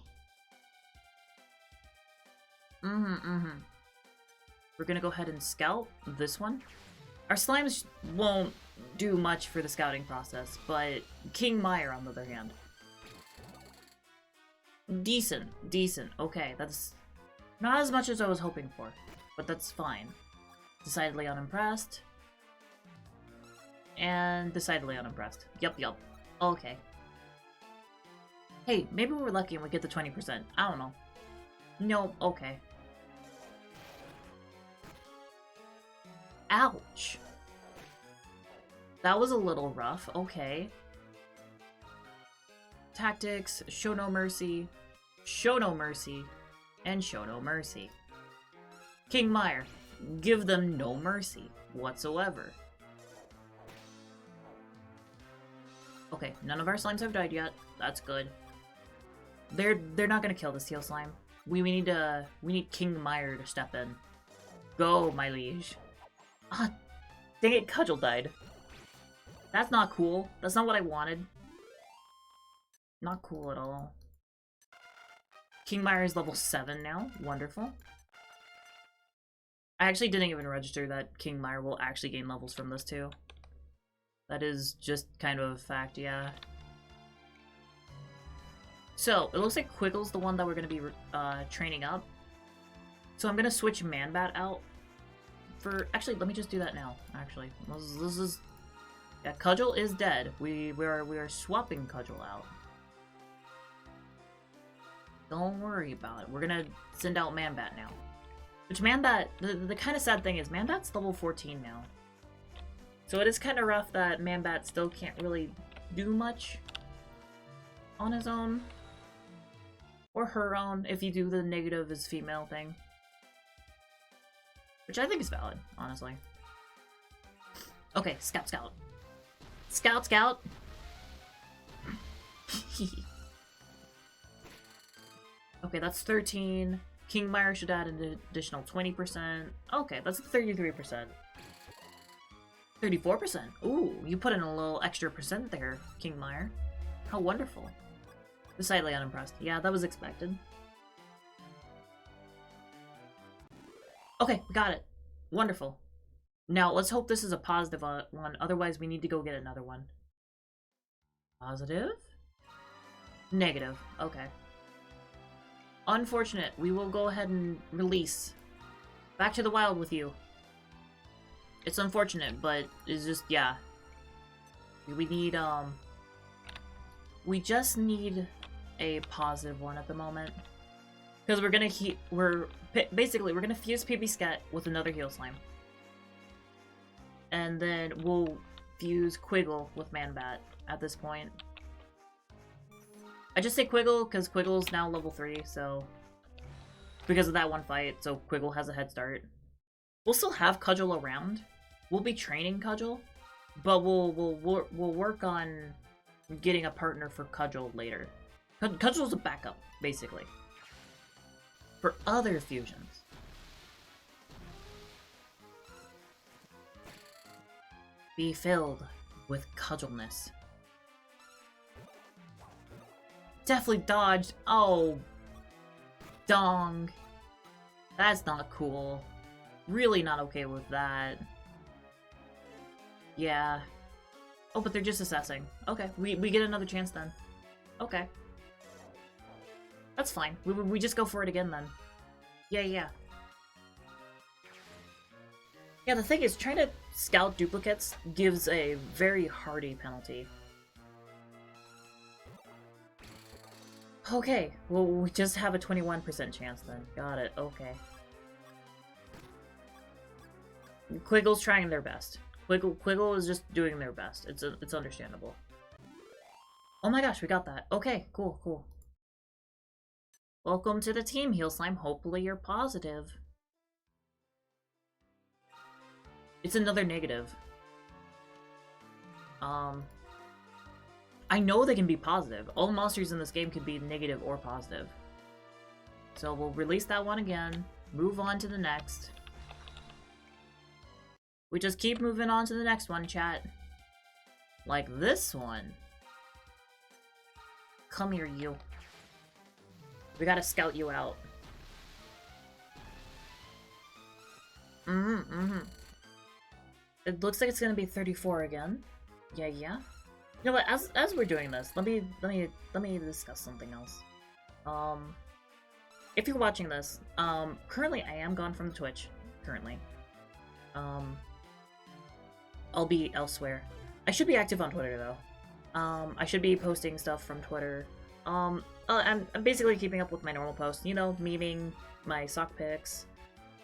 We're gonna go ahead and scout this one. Our slimes won't do much for the scouting process, but King Meyer, on the other hand. Decent. Okay, that's not as much as I was hoping for, but that's fine. Decidedly unimpressed. And decidedly unimpressed. Yup. Okay. Hey, maybe we're lucky and we get the 20%. I don't know. No, okay. Ouch. That was a little rough. Okay. Tactics, show no mercy, and show no mercy. King Meyer, give them no mercy whatsoever. Okay, none of our slimes have died yet. That's good. They're not gonna kill this heal slime. We need King Meyer to step in. Go, my liege. Ah, dang it, Cudgel died. That's not cool. That's not what I wanted. Not cool at all. King Meyer is level 7 now. Wonderful. I actually didn't even register that King Meyer will actually gain levels from this too. That is just kind of a fact, yeah. So, it looks like Quiggle's the one that we're going to be training up. So I'm going to switch Manbat out for... Actually, let me just do that now, actually. This is... Yeah, Cudgel is dead. We are swapping Cudgel out. Don't worry about it. We're going to send out Manbat now. Which Manbat... The kind of sad thing is, Manbat's level 14 now. So it is kind of rough that Manbat still can't really do much on his own. Or her own, if you do the negative is female thing. Which I think is valid, honestly. Okay, Scout. Scout! Okay, that's 13. King Meyer should add an additional 20%. Okay, that's 33%. 34%. Ooh, you put in a little extra percent there, King Meyer. How wonderful. Decidedly unimpressed. Yeah, that was expected. Okay, got it. Wonderful. Now, let's hope this is a positive one. Otherwise, we need to go get another one. Positive? Negative. Okay. Unfortunate. We will go ahead and release. Back to the wild with you. It's unfortunate, but it's just, yeah. We need, we just need a positive one at the moment. Because we're gonna basically, we're gonna fuse PB Scat with another heal slime. And then we'll fuse Quiggle with Manbat at this point. I just say Quiggle because Quiggle's now level 3, so because of that one fight, so Quiggle has a head start. We'll still have Cudgel around. We'll be training Cudgel, but we'll work on getting a partner for Cudgel later. Cudgel's a backup, basically, for other fusions. Be filled with Cudgelness. Definitely dodged. Oh, dong. That's not cool. Really not okay with that. Yeah. Oh, but they're just assessing. Okay, we get another chance then. Okay. That's fine. We just go for it again then. Yeah. Yeah, the thing is, trying to scout duplicates gives a very hardy penalty. Okay, well, we just have a 21% chance then. Got it, okay. Quiggle's trying their best. Quiggle is just doing their best. It's understandable. Oh my gosh, we got that. Okay, cool. Welcome to the team, Heal Slime. Hopefully you're positive. It's another negative. I know they can be positive. All monsters in this game can be negative or positive. So we'll release that one again. Move on to the next. We just keep moving on to the next one, chat. Like this one. Come here, you. We gotta scout you out. It looks like it's gonna be 34 again. Yeah. You know what? As we're doing this, let me discuss something else. If you're watching this, currently I am gone from Twitch. Currently, I'll be elsewhere. I should be active on Twitter though. I should be posting stuff from Twitter. I'm basically keeping up with my normal posts. You know, memeing my sock pics.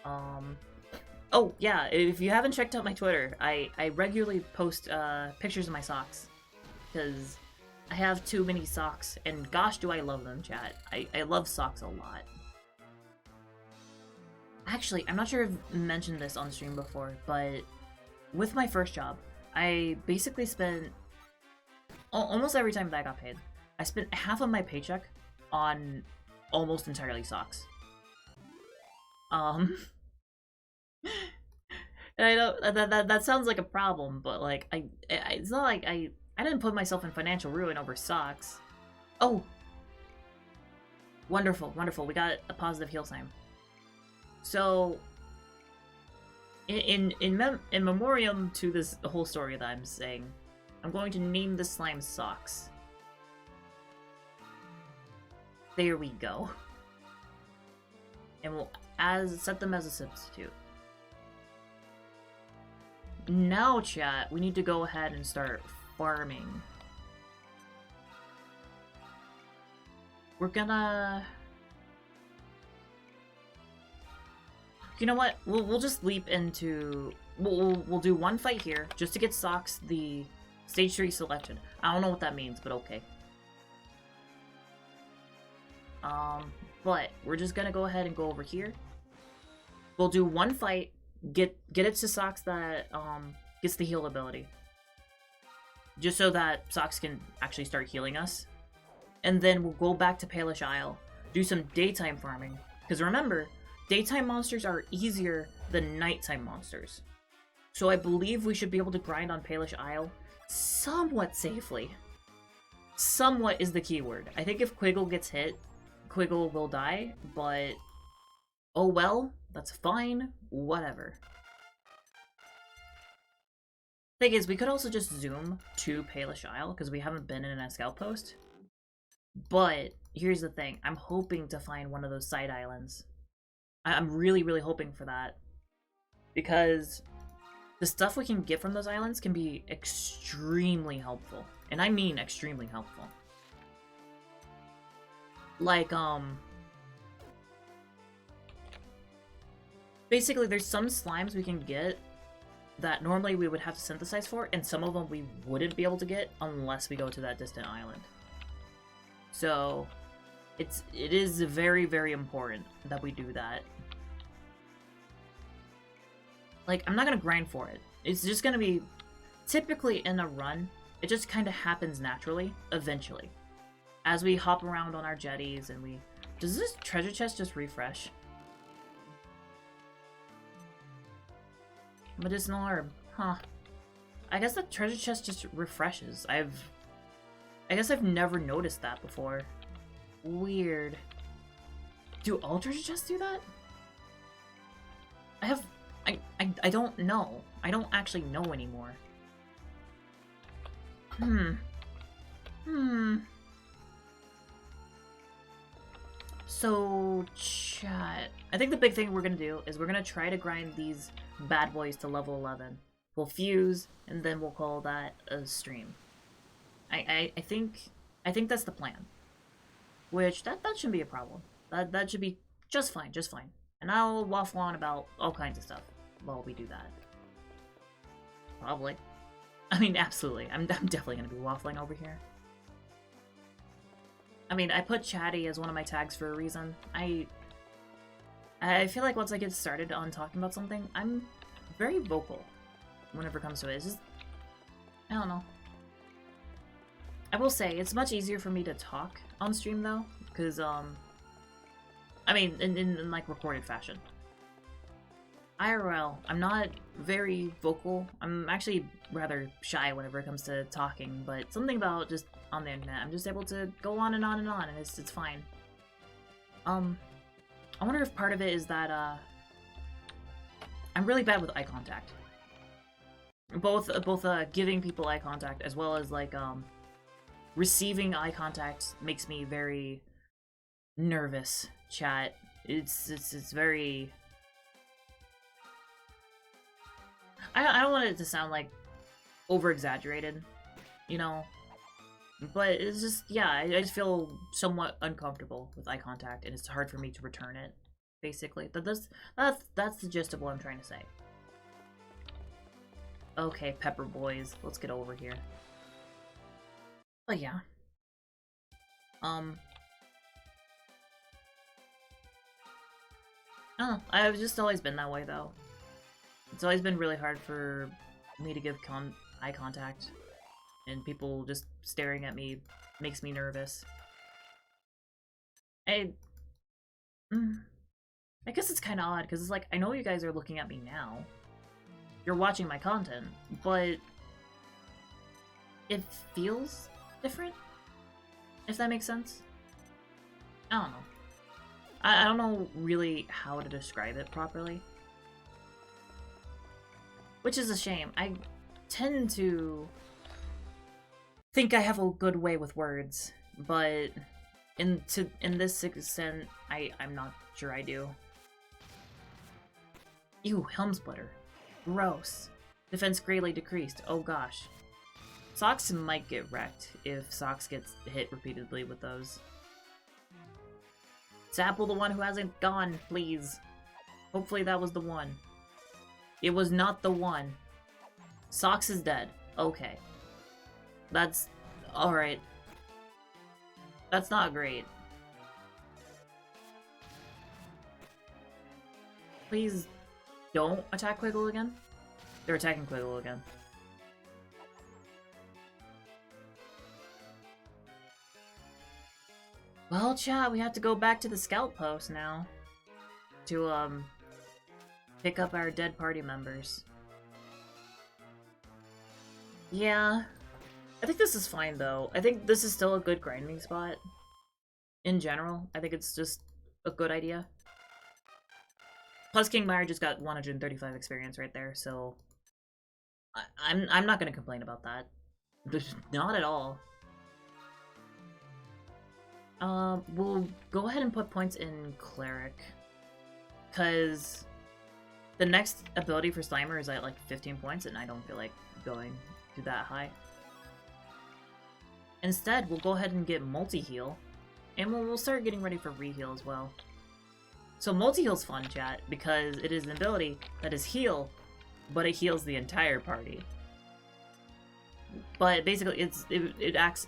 Oh yeah, if you haven't checked out my Twitter, I regularly post pictures of my socks. Because I have too many socks, and gosh do I love them, chat. I love socks a lot. Actually, I'm not sure if I've mentioned this on stream before, but with my first job, I basically spent almost every time that I got paid, I spent half of my paycheck on almost entirely socks. And I know that sounds like a problem, but like it's not like I didn't put myself in financial ruin over socks. Oh, wonderful. We got a positive heal sign. So, in memoriam to this whole story that I'm saying, I'm going to name the slime Socks. There we go. And we'll set them as a substitute. Now, chat, we need to go ahead and start farming. We're gonna... You know what? We'll just leap into... We'll do one fight here, just to get Socks the Stage 3 selected. I don't know what that means, but okay. But we're just gonna go ahead and go over here. We'll do one fight, get it to Socks that gets the heal ability. Just so that Socks can actually start healing us. And then we'll go back to Palaish Isle, do some daytime farming. Because remember, daytime monsters are easier than nighttime monsters. So I believe we should be able to grind on Palaish Isle somewhat safely. Somewhat is the keyword. I think if Quiggle gets hit, Quiggle will die, but oh well, that's fine, whatever. Thing is, we could also just zoom to Palaish Isle, because we haven't been in a scout post. But here's the thing, I'm hoping to find one of those side islands. I'm really hoping for that. Because the stuff we can get from those islands can be extremely helpful. And I mean extremely helpful. Like, basically there's some slimes we can get that normally we would have to synthesize for, and some of them we wouldn't be able to get unless we go to that distant island. So, It is very, very important that we do that. Like, I'm not gonna grind for it. It's just gonna be, typically in a run, it just kind of happens naturally, eventually. As we hop around on our jetties and we... Does this treasure chest just refresh? Medicinal herb. Huh. I guess the treasure chest just refreshes. I guess I've never noticed that before. Weird. Do all treasure chests do that? I don't know. I don't actually know anymore. So, chat. I think the big thing we're gonna do is we're gonna try to grind these bad boys to level 11. We'll fuse, and then we'll call that a stream. I think that's the plan. Which, that shouldn't be a problem. That should be just fine, just fine. And I'll waffle on about all kinds of stuff while we do that. Probably. I mean, absolutely. I'm definitely gonna be waffling over here. I mean, I put chatty as one of my tags for a reason. I feel like once I get started on talking about something, I'm very vocal whenever it comes to it. It's just... I don't know. I will say, it's much easier for me to talk on stream, though, because, I mean, in like, recorded fashion. IRL, I'm not very vocal. I'm actually rather shy whenever it comes to talking, but something about just on the internet, I'm just able to go on and on and on, and it's fine. I wonder if part of it is that, I'm really bad with eye contact. Both giving people eye contact as well as, like, receiving eye contact makes me very nervous, chat. It's very... I don't want it to sound, like, over-exaggerated, you know? But it's just, yeah, I just feel somewhat uncomfortable with eye contact, and it's hard for me to return it, basically. But that's the gist of what I'm trying to say. Okay, Pepper Boys, let's get over here. But yeah. Oh, I've just always been that way, though. It's always been really hard for me to give eye contact, and people just staring at me makes me nervous. I guess it's kind of odd, because it's like, I know you guys are looking at me now. You're watching my content, but it feels different, if that makes sense. I don't know. I don't know really how to describe it properly. Which is a shame. I tend to think I have a good way with words, but in this extent, I'm not sure I do. Ew, Helm Splitter. Gross. Defense greatly decreased. Oh gosh. Socks might get wrecked if Socks gets hit repeatedly with those. Sapple the one who hasn't gone, please. Hopefully that was the one. It was not the one. Socks is dead. Okay. That's... alright. That's not great. Please don't attack Quiggle again. They're attacking Quiggle again. Well, chat, we have to go back to the scout post now. To, pick up our dead party members. Yeah. I think this is fine, though. I think this is still a good grinding spot. In general, I think it's just a good idea. Plus, King Meyer just got 135 experience right there, so... I'm not gonna complain about that. Not at all. We'll go ahead and put points in Cleric. Because the next ability for Slimer is at like 15 points, and I don't feel like going to that high. Instead, we'll go ahead and get multi-heal, and we'll start getting ready for re-heal as well. So multi-heal's fun, chat, because it is an ability that is heal, but it heals the entire party. But basically, it acts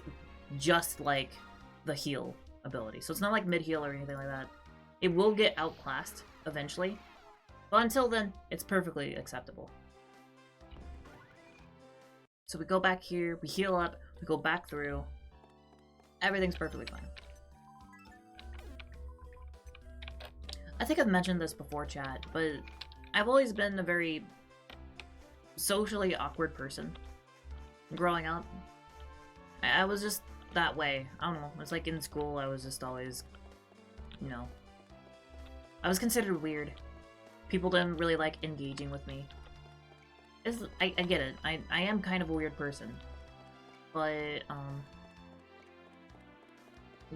just like the heal ability. So it's not like mid-heal or anything like that. It will get outclassed eventually, but until then, it's perfectly acceptable. So we go back here, we heal up, we go back through. Everything's perfectly fine. I think I've mentioned this before, chat, but I've always been a very socially awkward person. Growing up, I was just that way. I don't know. It's like in school, I was just always, you know, I was considered weird. People didn't really like engaging with me. I get it. I am kind of a weird person. But,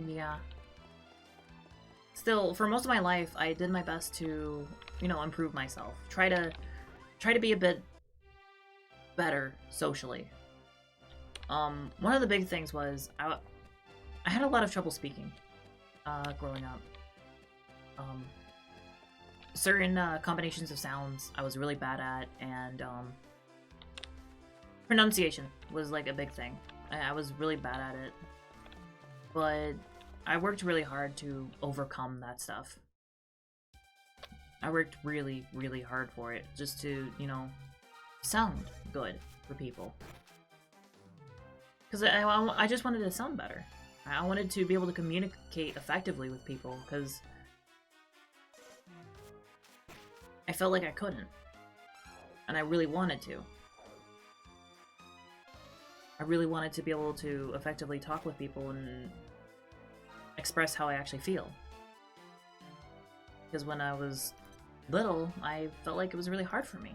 yeah. Still, for most of my life, I did my best to, you know, improve myself. Try to be a bit better socially. One of the big things was I had a lot of trouble speaking, growing up. Certain combinations of sounds I was really bad at, and pronunciation was like a big thing. I was really bad at it, but I worked really hard to overcome that stuff. I worked really, really hard for it, just to, you know, sound good for people. Because I just wanted to sound better. I wanted to be able to communicate effectively with people, because I felt like I couldn't. And I really wanted to. I really wanted to be able to effectively talk with people and express how I actually feel. Because when I was little, I felt like it was really hard for me.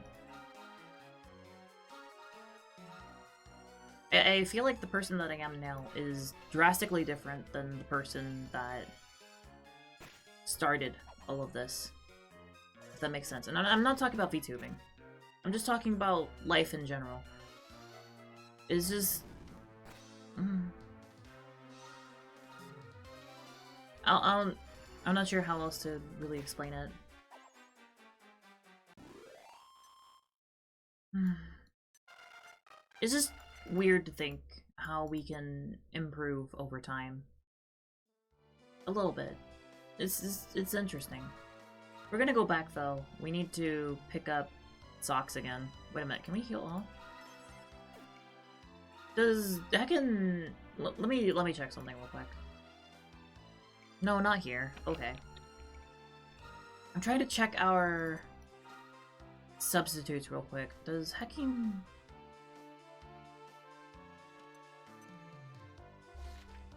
I feel like the person that I am now is drastically different than the person that started all of this. If that makes sense. And I'm not talking about VTubing. I'm just talking about life in general. It's just... I'm not sure how else to really explain it. It's just weird to think how we can improve over time. A little bit. It's interesting. We're gonna go back though. We need to pick up socks again. Wait a minute, can we heal all? Let me check something real quick. No, not here. Okay. I'm trying to check our substitutes real quick. Does hacking...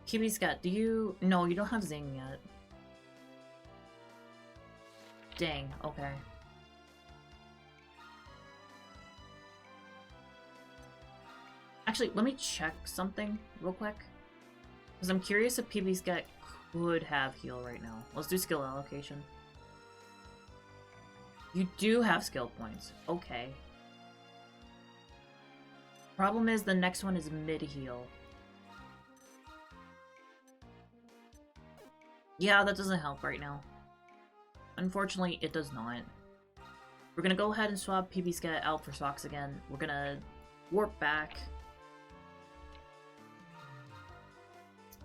Kibiscat, do you... No, you don't have Zing yet. Dang, okay. Actually, let me check something real quick. Because I'm curious if Kibiscat could have heal right now. Let's do skill allocation. You do have skill points. Okay. Problem is the next one is mid-heal. Yeah, that doesn't help right now. Unfortunately, it does not. We're gonna go ahead and swap PBScat out for socks again. We're gonna warp back.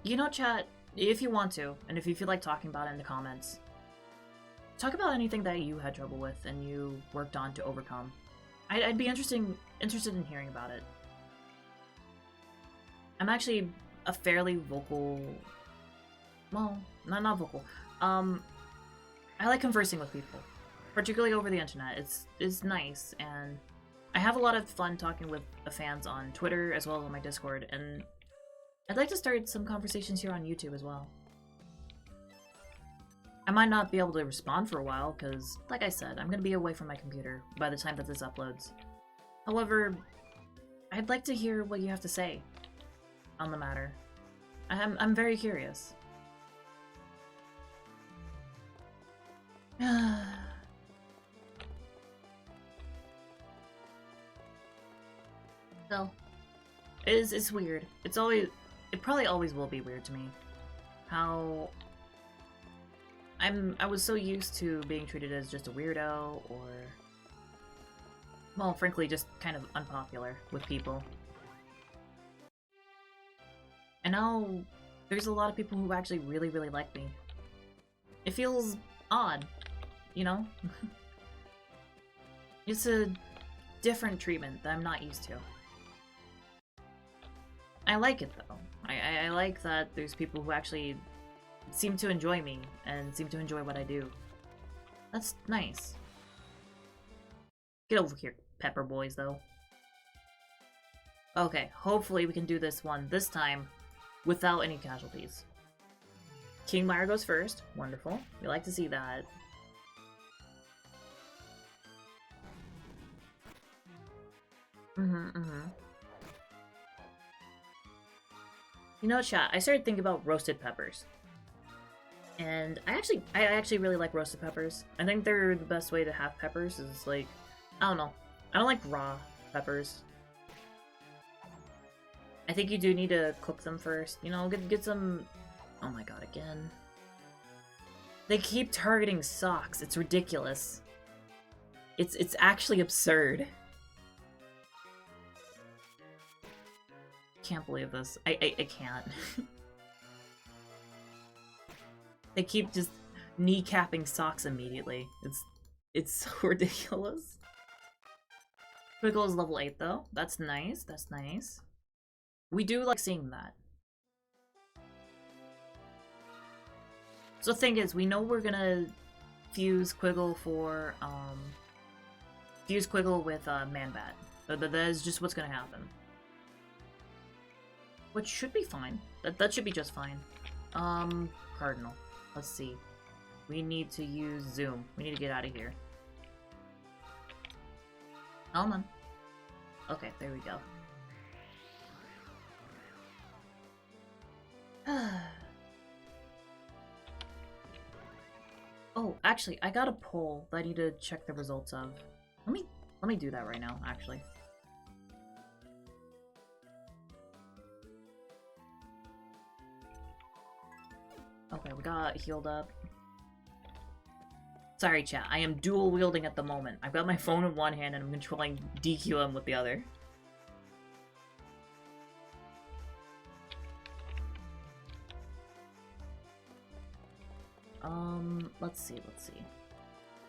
You know, chat, if you want to, and if you feel like talking about it in the comments, talk about anything that you had trouble with and you worked on to overcome. I'd be interested in hearing about it. I'm actually a fairly vocal... Well, not vocal. I like conversing with people, particularly over the internet. It's nice, and I have a lot of fun talking with the fans on Twitter as well as on my Discord, and I'd like to start some conversations here on YouTube as well. I might not be able to respond for a while, because, like I said, I'm going to be away from my computer by the time that this uploads. However, I'd like to hear what you have to say on the matter. I'm very curious. So, it's weird. It probably always will be weird to me. How I was so used to being treated as just a weirdo, or, well, frankly, just kind of unpopular with people. And now there's a lot of people who actually really, really like me. It feels odd, you know? It's a different treatment that I'm not used to. I like it though. I like that there's people who actually seem to enjoy me and seem to enjoy what I do. That's nice. Get over here, Pepper Boys, though. Okay, hopefully we can do this one this time without any casualties. King Meyer goes first. Wonderful. We like to see that. You know, chat, I started thinking about roasted peppers. And I actually really like roasted peppers. I think they're the best way to have peppers is like, I don't know. I don't like raw peppers. I think you do need to cook them first. You know, get some... Oh my god, again. They keep targeting socks. It's ridiculous. It's actually absurd. Can't believe this. I can't. They keep just kneecapping socks immediately. It's so ridiculous. Twiggle is level 8 though. That's nice. That's nice. We do like seeing that. So the thing is, we know we're gonna fuse Quiggle for fuse Quiggle with Man-Bat. That is just what's gonna happen. Which should be fine. That should be just fine. Cardinal. Let's see. We need to use Zoom. We need to get out of here. Come on. Okay, there we go. Oh, actually, I got a poll that I need to check the results of. Let me do that right now, actually. Okay, we got healed up. Sorry, chat. I am dual wielding at the moment. I've got my phone in one hand and I'm controlling DQM with the other. Let's see.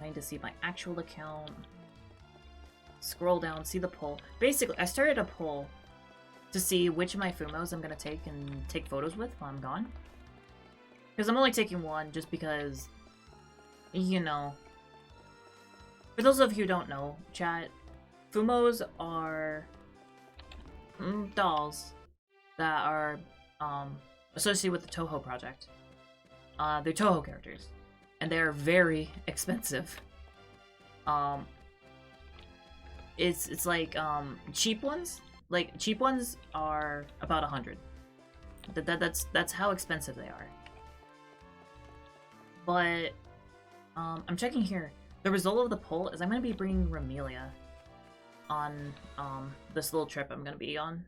I need to see my actual account. Scroll down, see the poll. Basically, I started a poll to see which of my Fumos I'm gonna take and take photos with while I'm gone. Because I'm only taking one just because, you know. For those of you who don't know, chat, Fumos are dolls that are associated with the Toho project. They're Toho characters, and they're very expensive. It's like cheap ones. Like cheap ones are about 100. That's how expensive they are. But I'm checking here. The result of the poll is I'm gonna be bringing Ramelia on this little trip I'm gonna be on,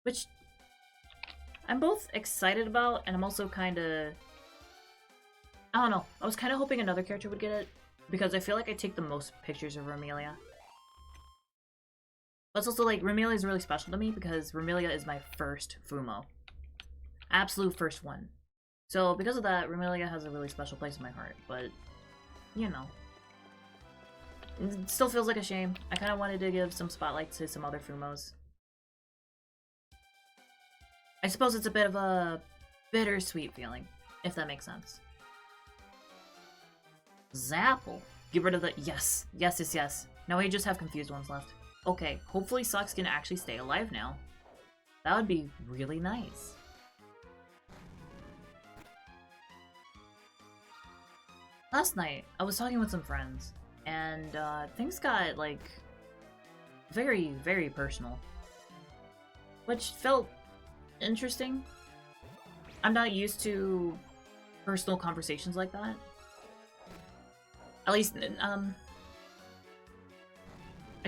which I'm both excited about, and I'm also kind of, I don't know. I was kind of hoping another character would get it because I feel like I take the most pictures of Ramelia. But it's also like Ramelia is really special to me because Ramelia is my first Fumo, absolute first one. So because of that, Ramelia has a really special place in my heart. But you know. It still feels like a shame. I kind of wanted to give some spotlight to some other Fumos. I suppose it's a bit of a bittersweet feeling, if that makes sense. Zapple! Get rid of the- yes! Yes, yes, yes. Now we just have confused ones left. Okay, hopefully Socks can actually stay alive now. That would be really nice. Last night, I was talking with some friends. And things got, like, very, very personal. Which felt interesting. I'm not used to personal conversations like that. At least, I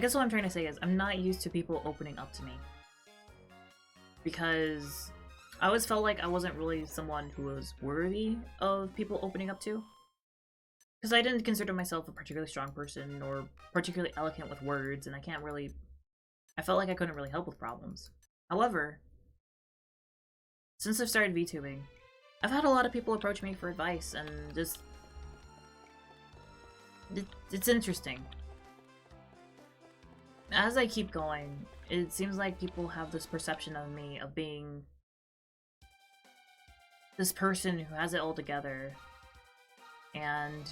guess what I'm trying to say is I'm not used to people opening up to me. Because I always felt like I wasn't really someone who was worthy of people opening up to. Because I didn't consider myself a particularly strong person or particularly eloquent with words, and I felt like I couldn't really help with problems. However, since I've started VTubing, I've had a lot of people approach me for advice, and just... It's interesting. As I keep going, it seems like people have this perception of me of being this person who has it all together, and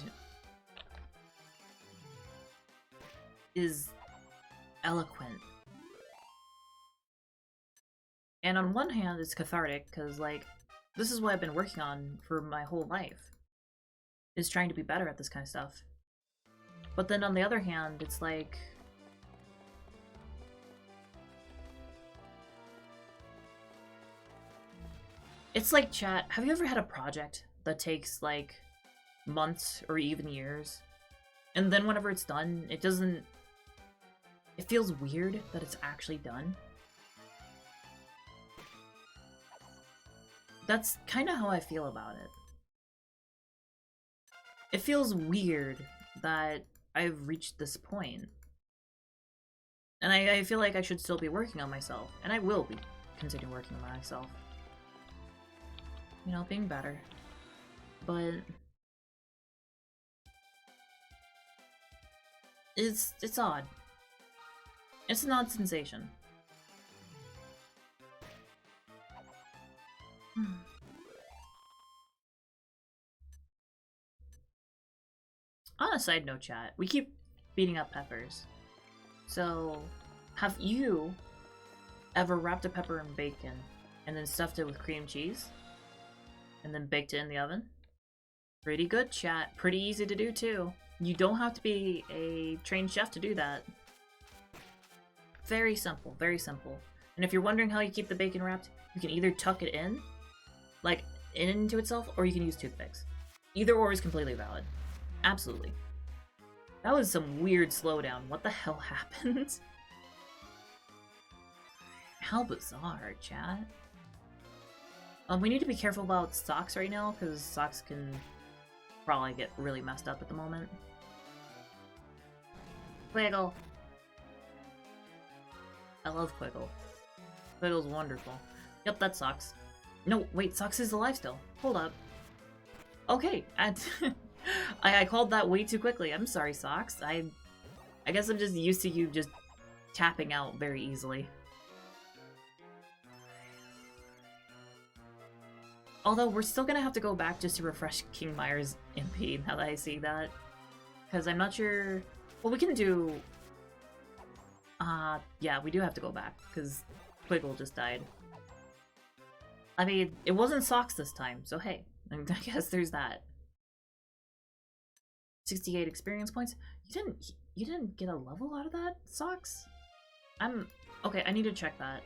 is eloquent. And on one hand, it's cathartic, because, like, this is what I've been working on for my whole life, is trying to be better at this kind of stuff. But then on the other hand, it's like... It's like, chat, have you ever had a project that takes, like, months or even years? And then whenever it's done, it doesn't... It feels weird that it's actually done. That's kind of how I feel about it. It feels weird that I've reached this point. And I feel like I should still be working on myself. And I will be continue working on myself. You know, being better. But... It's odd. It's an odd sensation. On a side note, chat, we keep beating up peppers. So, have you ever wrapped a pepper in bacon and then stuffed it with cream cheese? And then baked it in the oven? Pretty good, chat. Pretty easy to do, too. You don't have to be a trained chef to do that. Very simple, very simple. And if you're wondering how you keep the bacon wrapped, you can either tuck it in, like, into itself, or you can use toothpicks. Either or is completely valid. Absolutely. That was some weird slowdown. What the hell happened? How bizarre, chat. We need to be careful about socks right now, because socks can probably get really messed up at the moment. Quiggle. I love Quiggle. Quiggle's wonderful. Yep, that sucks. No, wait, Socks is alive still. Hold up. Okay, I called that way too quickly. I'm sorry, Socks. I guess I'm just used to you just tapping out very easily. Although, we're still gonna have to go back just to refresh King Myers MP, now that I see that. Because I'm not sure... Well, we can do... yeah, we do have to go back, because Quiggle just died. I mean, it wasn't Socks this time, so hey, I guess there's that. 68 experience points? You didn't get a level out of that, Socks? Okay, I need to check that.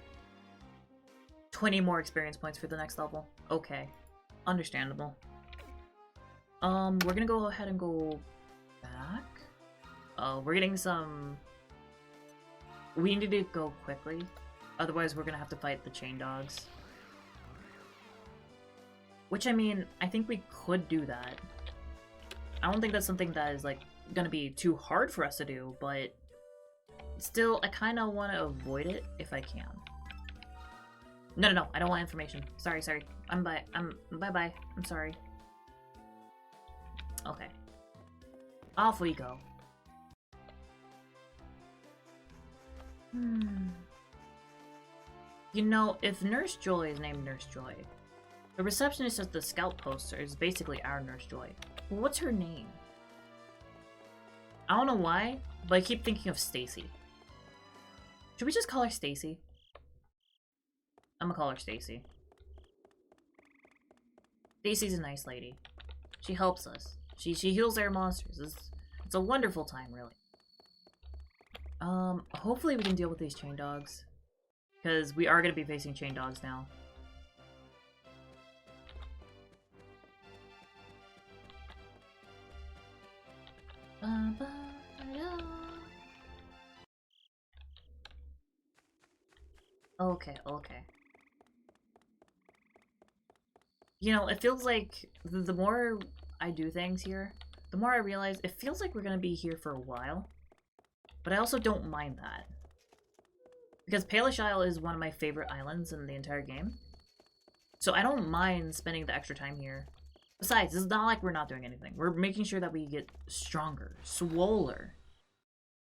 20 more experience points for the next level. Okay. Understandable. We're gonna go ahead and go back. We're getting some... We need to go quickly. Otherwise, we're gonna have to fight the chain dogs. Which, I mean, I think we could do that. I don't think that's something that is, like, gonna be too hard for us to do, but... Still, I kinda wanna avoid it if I can. No, I don't want information. Sorry. Bye-bye. I'm sorry. Okay. Off we go. You know, if Nurse Joy is named Nurse Joy, the receptionist at the scout poster is basically our Nurse Joy. Well, what's her name? I don't know why, but I keep thinking of Stacy. Should we just call her Stacy? I'm gonna call her Stacy. Stacy's a nice lady. She helps us. She heals our monsters. It's a wonderful time, really. Hopefully we can deal with these chain dogs. Because we are gonna be facing chain dogs now. Okay. You know, it feels like the more I do things here, the more I realize it feels like we're gonna be here for a while. But I also don't mind that. Because Palaish Isle is one of my favorite islands in the entire game. So I don't mind spending the extra time here. Besides, it's not like we're not doing anything. We're making sure that we get stronger, swoller.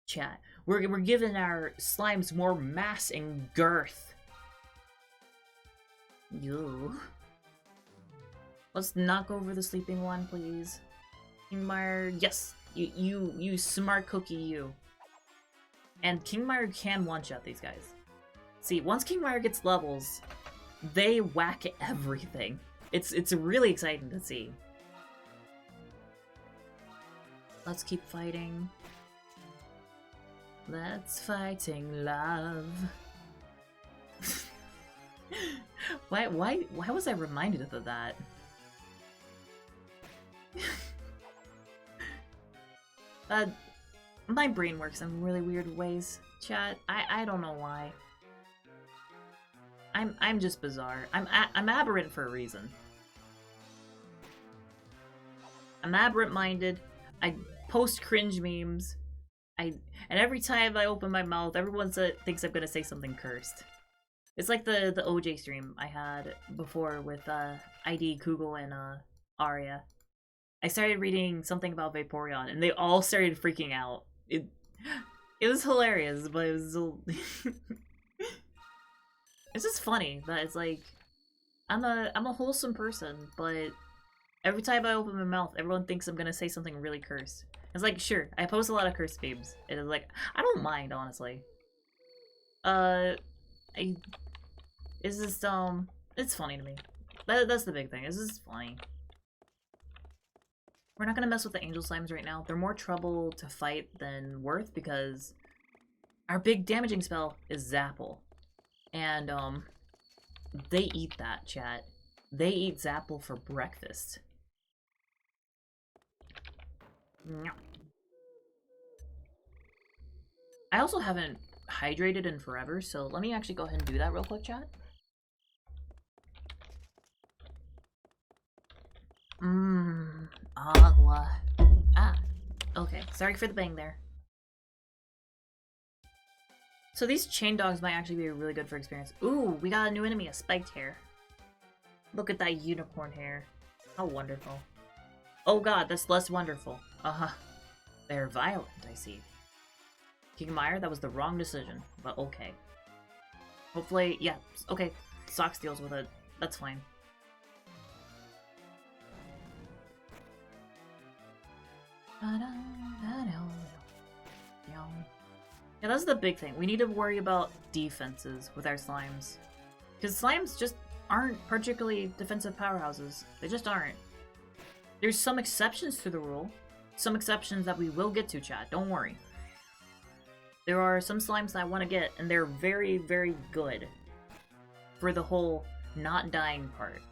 Chat. We're giving our slimes more mass and girth. Yo. Let's knock over the sleeping one, please. Kingmire, yes. You smart cookie, you. And Kingmire can one-shot these guys. See, once Kingmire gets levels, they whack everything. It's really exciting to see. Let's keep fighting. Let's fighting love. Why was I reminded of that? My brain works in really weird ways, chat. I don't know why. I'm just bizarre. I'm aberrant for a reason. I'm aberrant-minded. I post cringe memes. And every time I open my mouth, everyone thinks I'm gonna say something cursed. It's like the OJ stream I had before with ID, Kugel, and Arya. I started reading something about Vaporeon, and they all started freaking out. It was hilarious, but it was it's just funny that it's like I'm a wholesome person, but every time I open my mouth, everyone thinks I'm gonna say something really cursed. It's like, sure, I post a lot of cursed memes. It is like, I don't mind, honestly. It's just, it's funny to me. That's the big thing. It's just funny. We're not gonna mess with the angel slimes right now. They're more trouble to fight than worth because our big damaging spell is Zapple. And, they eat that, chat. They eat Zapple for breakfast. I also haven't hydrated in forever, so let me actually go ahead and do that real quick, chat. Agua. Ah, okay. Sorry for the bang there. So these chain dogs might actually be really good for experience. Ooh, we got a new enemy, a spiked hair. Look at that unicorn hair. How wonderful. Oh god, that's less wonderful. They're violent, I see. Kingmire, that was the wrong decision, but okay. Hopefully, yeah, okay. Socks deals with it. That's fine. Yeah, that's the big thing. We need to worry about defenses with our slimes. Because slimes just aren't particularly defensive powerhouses. They just aren't. There's some exceptions to the rule. Some exceptions that we will get to, chat. Don't worry. There are some slimes that I want to get, and they're very, very good for the whole not dying part.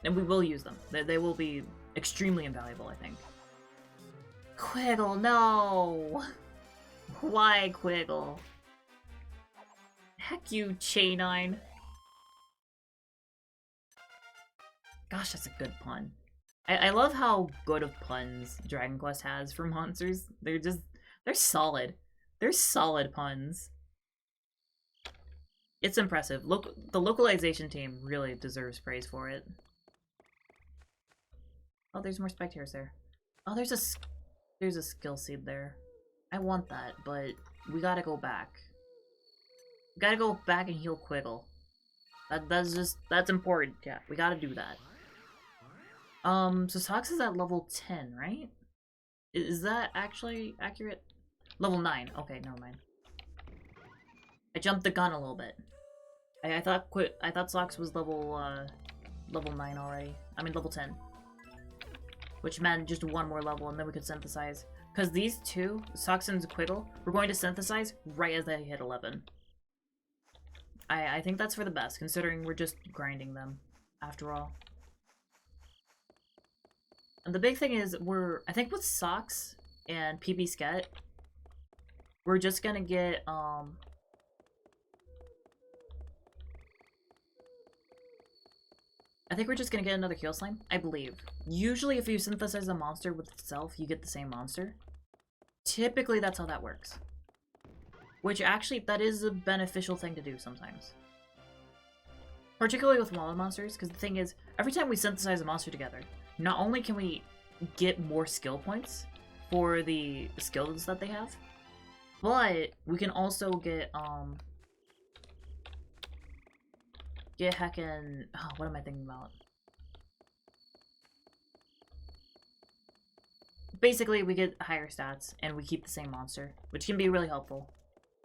And we will use them. They will be extremely invaluable, I think. Quiggle, no! Why, Quiggle? Heck you, Chainine. Gosh, that's a good pun. I love how good of puns Dragon Quest has for monsters. They're solid. They're solid puns. It's impressive. The localization team really deserves praise for it. Oh, there's more spiked hairs there. Oh, there's a skill seed there. I want that, but we gotta go back. We gotta go back and heal Quiggle. That's important, yeah. We gotta do that. So Sox is at level 10, right? Is that actually accurate? Level 9. Okay, never mind. I jumped the gun a little bit. I thought Sox was level 9 already. I mean level 10. Which meant just one more level and then we could synthesize. Because these two, Sox and Quiggle, we're going to synthesize right as they hit 11. I think that's for the best, considering we're just grinding them, after all. And the big thing is, I think with Sox and PB Sket, we're just gonna get, I think we're just gonna get another Kill Slime, I believe. Usually if you synthesize a monster with itself, you get the same monster. Typically that's how that works. Which actually, that is a beneficial thing to do sometimes. particularly with wild monsters, because the thing is, every time we synthesize a monster together, not only can we get more skill points for the skills that they have, but we can also get heckin', oh, what am I thinking about? Basically, we get higher stats, and we keep the same monster, which can be really helpful.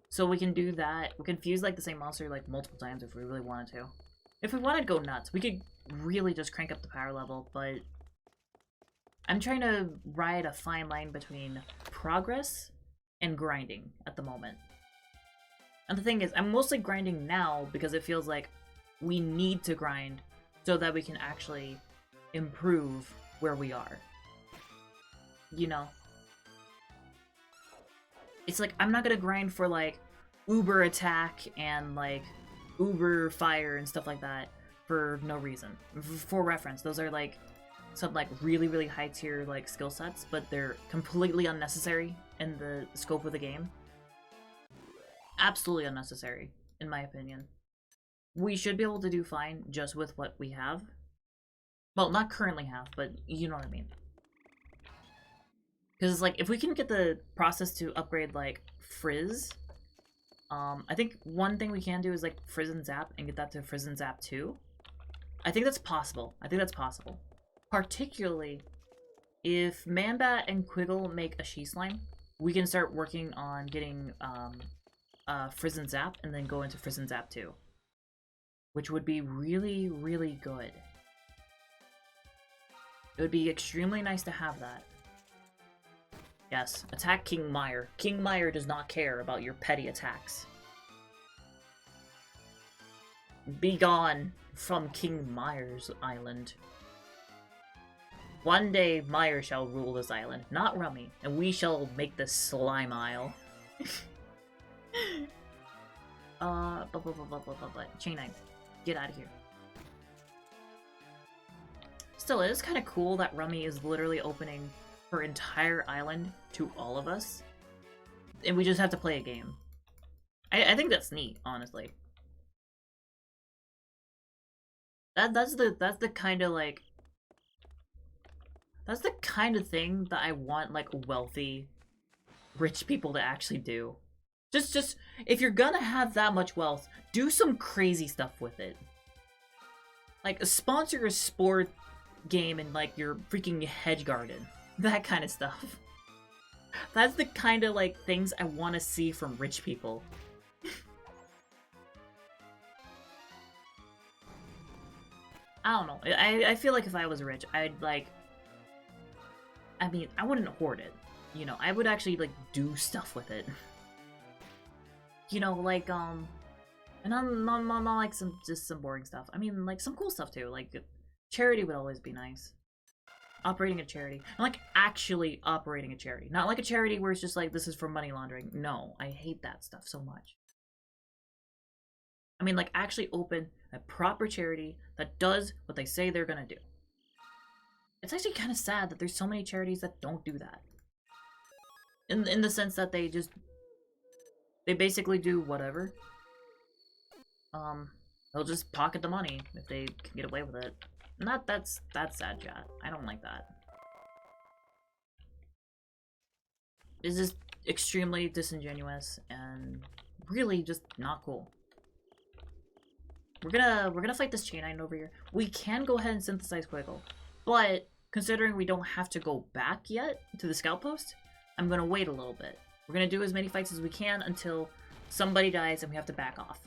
So we can do that. We can fuse like the same monster like multiple times if we really wanted to. If we wanted to go nuts, we could really just crank up the power level, but I'm trying to ride a fine line between progress and grinding at the moment. And the thing is, I'm mostly grinding now because it feels like we need to grind so that we can actually improve where we are. You know? It's like, I'm not gonna grind for like uber attack and like uber fire and stuff like that for no reason. For reference, those are like some like really high tier like skill sets, but they're completely unnecessary in the scope of the game. Absolutely unnecessary, in my opinion. We should be able to do fine just with what we have. Well, not currently have, but you know what I mean. Because it's like, if we can get the process to upgrade like Frizz, I think one thing we can do is like Frizz and Zap and get that to Frizz and Zap 2. I think that's possible. Particularly if Manbat and Quiggle make a She-Slime, we can start working on getting Frizz and Zap and then go into Frizz and Zap 2. Which would be really good. It would be extremely nice to have that. Yes, attack King Mire. King Mire does not care about your petty attacks. Be gone from King Mire's island. One day, Mire shall rule this island, not Rummy, and we shall make this Slime Isle. Chain 9. Get out of here. Still, it is kind of cool that Rummy is literally opening her entire island to all of us, and we just have to play a game. I think that's neat, honestly. That's the kind of like, that's the kind of thing that I want like wealthy, rich people to actually do. Just if you're gonna have that much wealth, do some crazy stuff with it. Like sponsor a sport game in like your freaking hedge garden. That kind of stuff. That's the kind of like things I want to see from rich people. I don't know. I feel like if I was rich, I'd like... I mean, I wouldn't hoard it. You know, I would actually like do stuff with it. You know, like, and not like just some boring stuff. I mean, like some cool stuff too. Like, charity would always be nice. Operating a charity. And like actually operating a charity. Not like a charity where it's just like, this is for money laundering. No, I hate that stuff so much. I mean, like actually open a proper charity that does what they say they're gonna do. It's actually kind of sad that there's so many charities that don't do that. In the sense that they basically do whatever. They'll just pocket the money if they can get away with it. That's sad, chat. I don't like that. It's just extremely disingenuous and really just not cool. We're gonna fight this chain iron over here. We can go ahead and synthesize Quiggle, but considering we don't have to go back yet to the scout post, I'm gonna wait a little bit. We're gonna do as many fights as we can until somebody dies and we have to back off.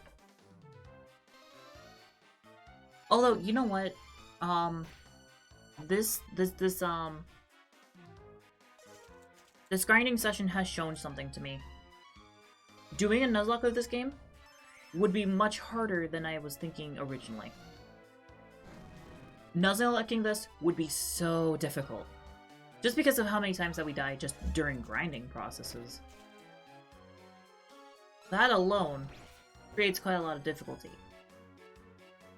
Although, you know what? This grinding session has shown something to me. Doing a Nuzlocke with this game would be much harder than I was thinking originally. Nuzlocking this would be so difficult. Just because of how many times that we die just during grinding processes. That alone creates quite a lot of difficulty.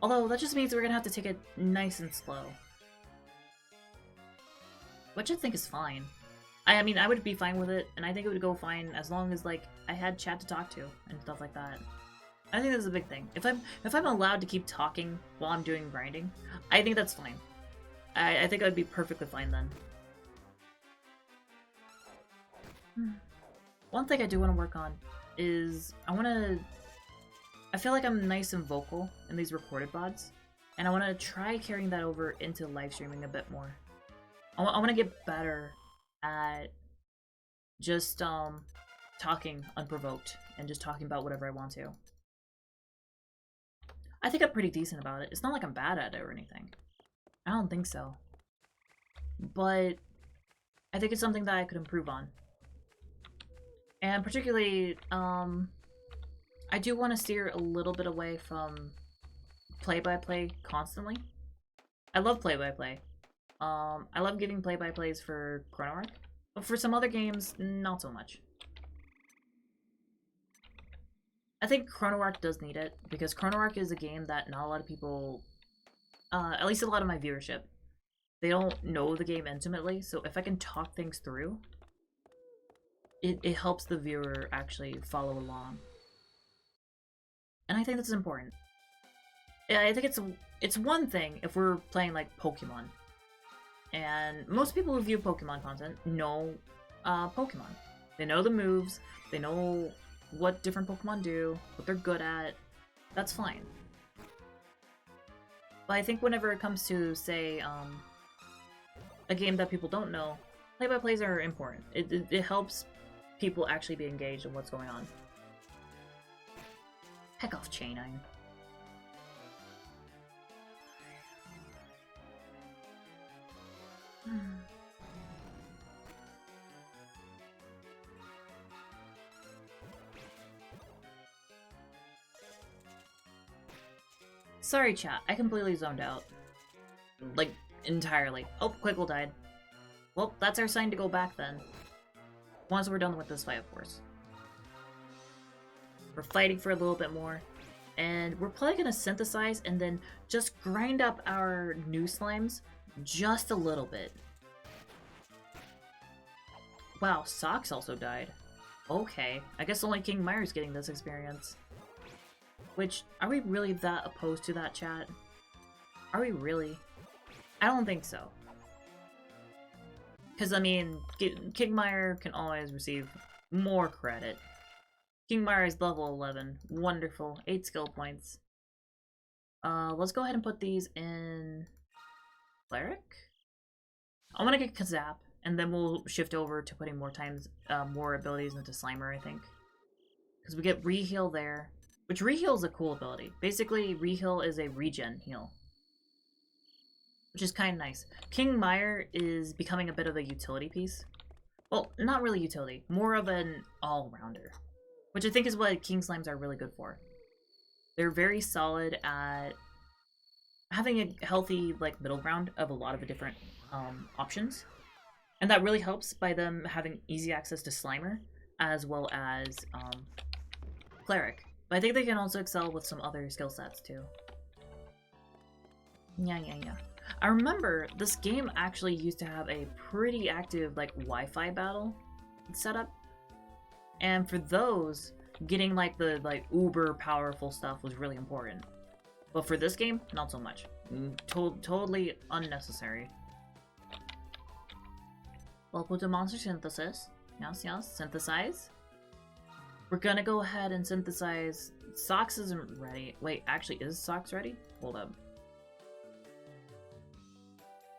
Although, that just means we're gonna have to take it nice and slow. Which I think is fine. I mean, I would be fine with it, and I think it would go fine as long as, like, I had chat to talk to and stuff like that. I think that's a big thing. If I'm allowed to keep talking while I'm doing grinding, I think that's fine. I think I'd be perfectly fine then. One thing I do want to work on is I feel like I'm nice and vocal in these recorded VODs, and I want to try carrying that over into live streaming a bit more. I want to get better at just talking unprovoked and just talking about whatever I want to. I think I'm pretty decent about it. It's not like I'm bad at it or anything. I don't think so. But I think it's something that I could improve on. And particularly, I do want to steer a little bit away from play-by-play constantly. I love play-by-play. I love giving play-by-plays for Chrono Arc, but for some other games, not so much. I think Chrono Arc does need it, because Chrono Arc is a game that not a lot of people, at least a lot of my viewership, they don't know the game intimately, so if I can talk things through, it helps the viewer actually follow along. And I think that's important. I think it's one thing if we're playing like Pokemon. And most people who view Pokemon content know Pokemon. They know the moves, they know what different Pokemon do, what they're good at. That's fine. But I think whenever it comes to, say, a game that people don't know, play-by-plays are important. It helps people actually be engaged in what's going on. Heck off, Chainine. Sorry, chat. I completely zoned out. Like, entirely. Oh, Quickle died. Well, that's our sign to go back then. Once we're done with this fight, of course. We're fighting for a little bit more. And we're probably gonna synthesize and then just grind up our new slimes just a little bit. Wow, Socks also died. Okay, I guess only King Myers getting this experience. Which, are we really that opposed to that, chat? Are we really? I don't think so. Because, I mean, Kingmire can always receive more credit. Kingmire is level 11. Wonderful. 8 skill points. Let's go ahead and put these in... Cleric? I'm gonna get Kazap, and then we'll shift over to putting more abilities into Slimer, I think. Because we get Reheal there. Which Reheal is a cool ability. Basically, Reheal is a regen heal. Which is kind of nice. King Mire is becoming a bit of a utility piece. Well, not really utility. More of an all-rounder. Which I think is what King Slimes are really good for. They're very solid at having a healthy like middle ground of a lot of the different options. And that really helps by them having easy access to Slimer, as well as Cleric. But I think they can also excel with some other skill sets too. Yeah. I remember this game actually used to have a pretty active like Wi-Fi battle setup. And for those, getting like the uber powerful stuff was really important. But for this game, not so much. Totally unnecessary. Welcome to Monster Synthesis. Yes, synthesize. We're gonna go ahead and synthesize. Socks isn't ready. Wait, actually, is Socks ready? Hold up.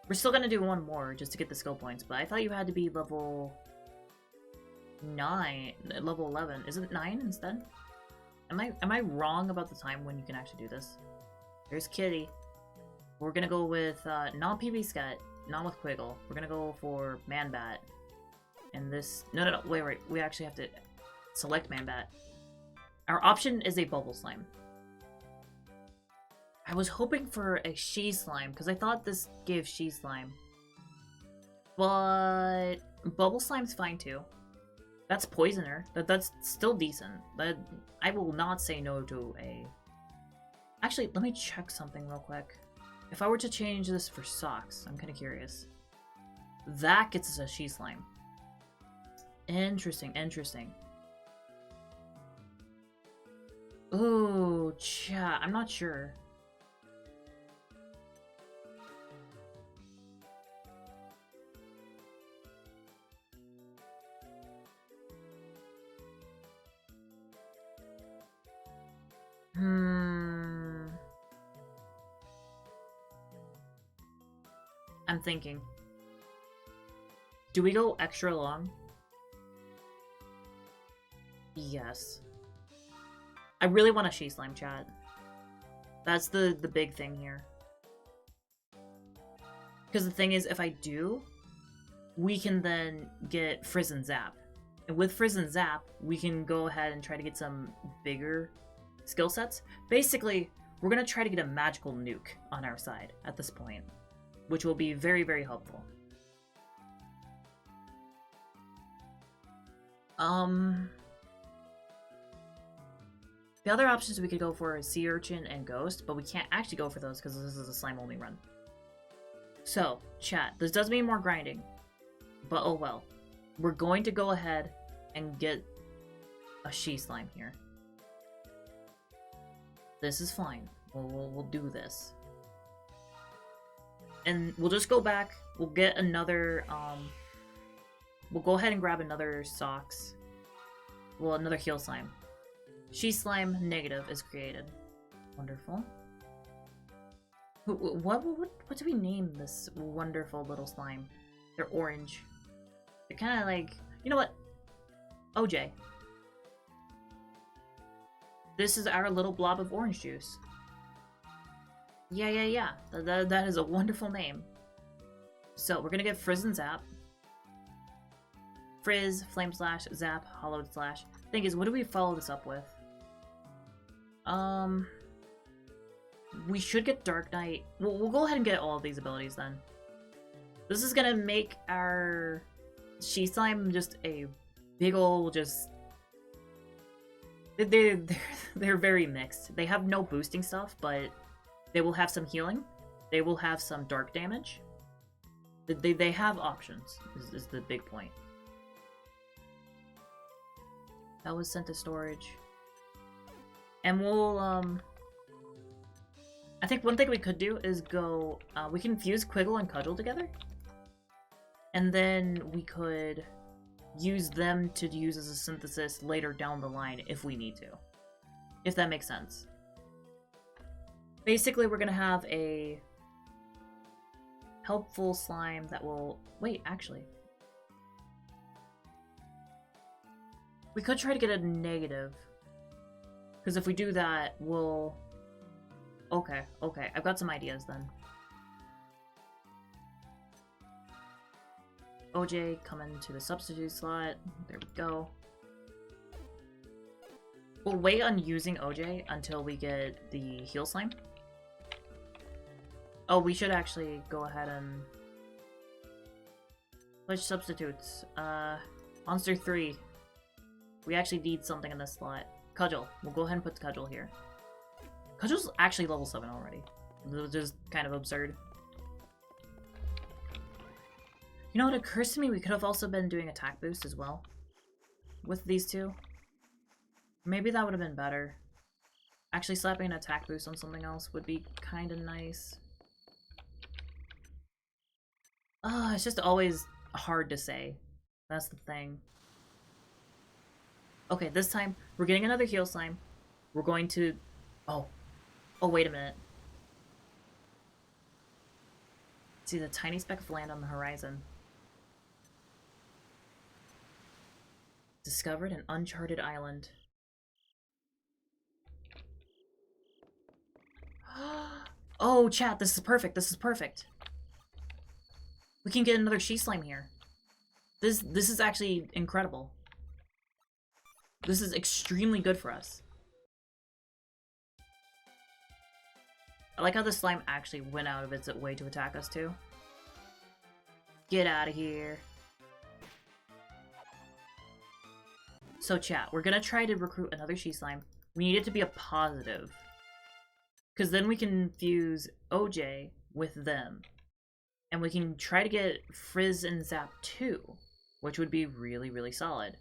We're still gonna do one more just to get the skill points, but I thought you had to be level 9, level 11. Is it 9 instead? Am I wrong about the time when you can actually do this? There's Kitty. We're gonna go with not PB Scat, not with Quiggle. We're gonna go for Manbat. And this no, wait, we actually have to select Manbat. Our option is a Bubble Slime. I was hoping for a She Slime, because I thought this gave She Slime. But Bubble Slime's fine too. That's Poisoner. That's still decent. But I will not say no to a... Actually, let me check something real quick. If I were to change this for Socks, I'm kind of curious. That gets us a She Slime. Interesting. Ooh. chat, I'm not sure. I'm thinking. Do we go extra long? Yes. I really want a she slime, chat. That's the big thing here. Because the thing is, if I do, we can then get Frizz and Zap. And with Frizz and Zap, we can go ahead and try to get some bigger skill sets. Basically, we're going to try to get a magical nuke on our side at this point, which will be very, very helpful. The other options we could go for is Sea Urchin and Ghost, but we can't actually go for those because this is a slime-only run. So, chat, this does mean more grinding, but oh well. We're going to go ahead and get a she slime here. This is fine. We'll do this. And we'll just go back. We'll get another, we'll go ahead and grab another socks. Well, another heal slime. She slime negative is created. Wonderful. What do we name this wonderful little slime? They're orange. They're kind of like, you know what? OJ. This is our little blob of orange juice. Yeah. That is a wonderful name. So we're gonna get Frizz and Zap. Frizz, Flame Slash, Zap, Hollowed Slash. Thing is, what do we follow this up with? We should get Dark Knight. We'll go ahead and get all of these abilities then. This is gonna make our she slime just a big ol' just... They're very mixed. They have no boosting stuff, but they will have some healing. They will have some dark damage. They have options, is the big point. That was sent to storage. And we'll, I think one thing we could do is go, we can fuse Quiggle and Cudgel together. And then we could use them to use as a synthesis later down the line if we need to. If that makes sense. Basically, we're gonna have a helpful slime that will... Wait, actually. We could try to get a negative. Because if we do that, we'll... Okay. I've got some ideas then. OJ, come into the substitute slot. There we go. We'll wait on using OJ until we get the heal slime. Oh, we should actually go ahead and... Switch substitutes. Monster 3. We actually need something in this slot. Cudgel. We'll go ahead and put Cudgel here. Cudgel's actually level 7 already. Which is kind of absurd. You know, it occurs to me we could have also been doing attack boost as well. With these two. Maybe that would have been better. Actually slapping an attack boost on something else would be kind of nice. It's just always hard to say. That's the thing. Okay, this time, we're getting another heal slime. We're going to... Oh, wait a minute. See the tiny speck of land on the horizon. Discovered an uncharted island. Oh, chat, this is perfect. This is perfect. We can get another she slime here. This is actually incredible. This is extremely good for us. I like how the slime actually went out of its way to attack us too. Get out of here. So chat, we're gonna try to recruit another she slime. We need it to be a positive. Because then we can fuse OJ with them. And we can try to get Frizz and Zap too. Which would be really, really solid.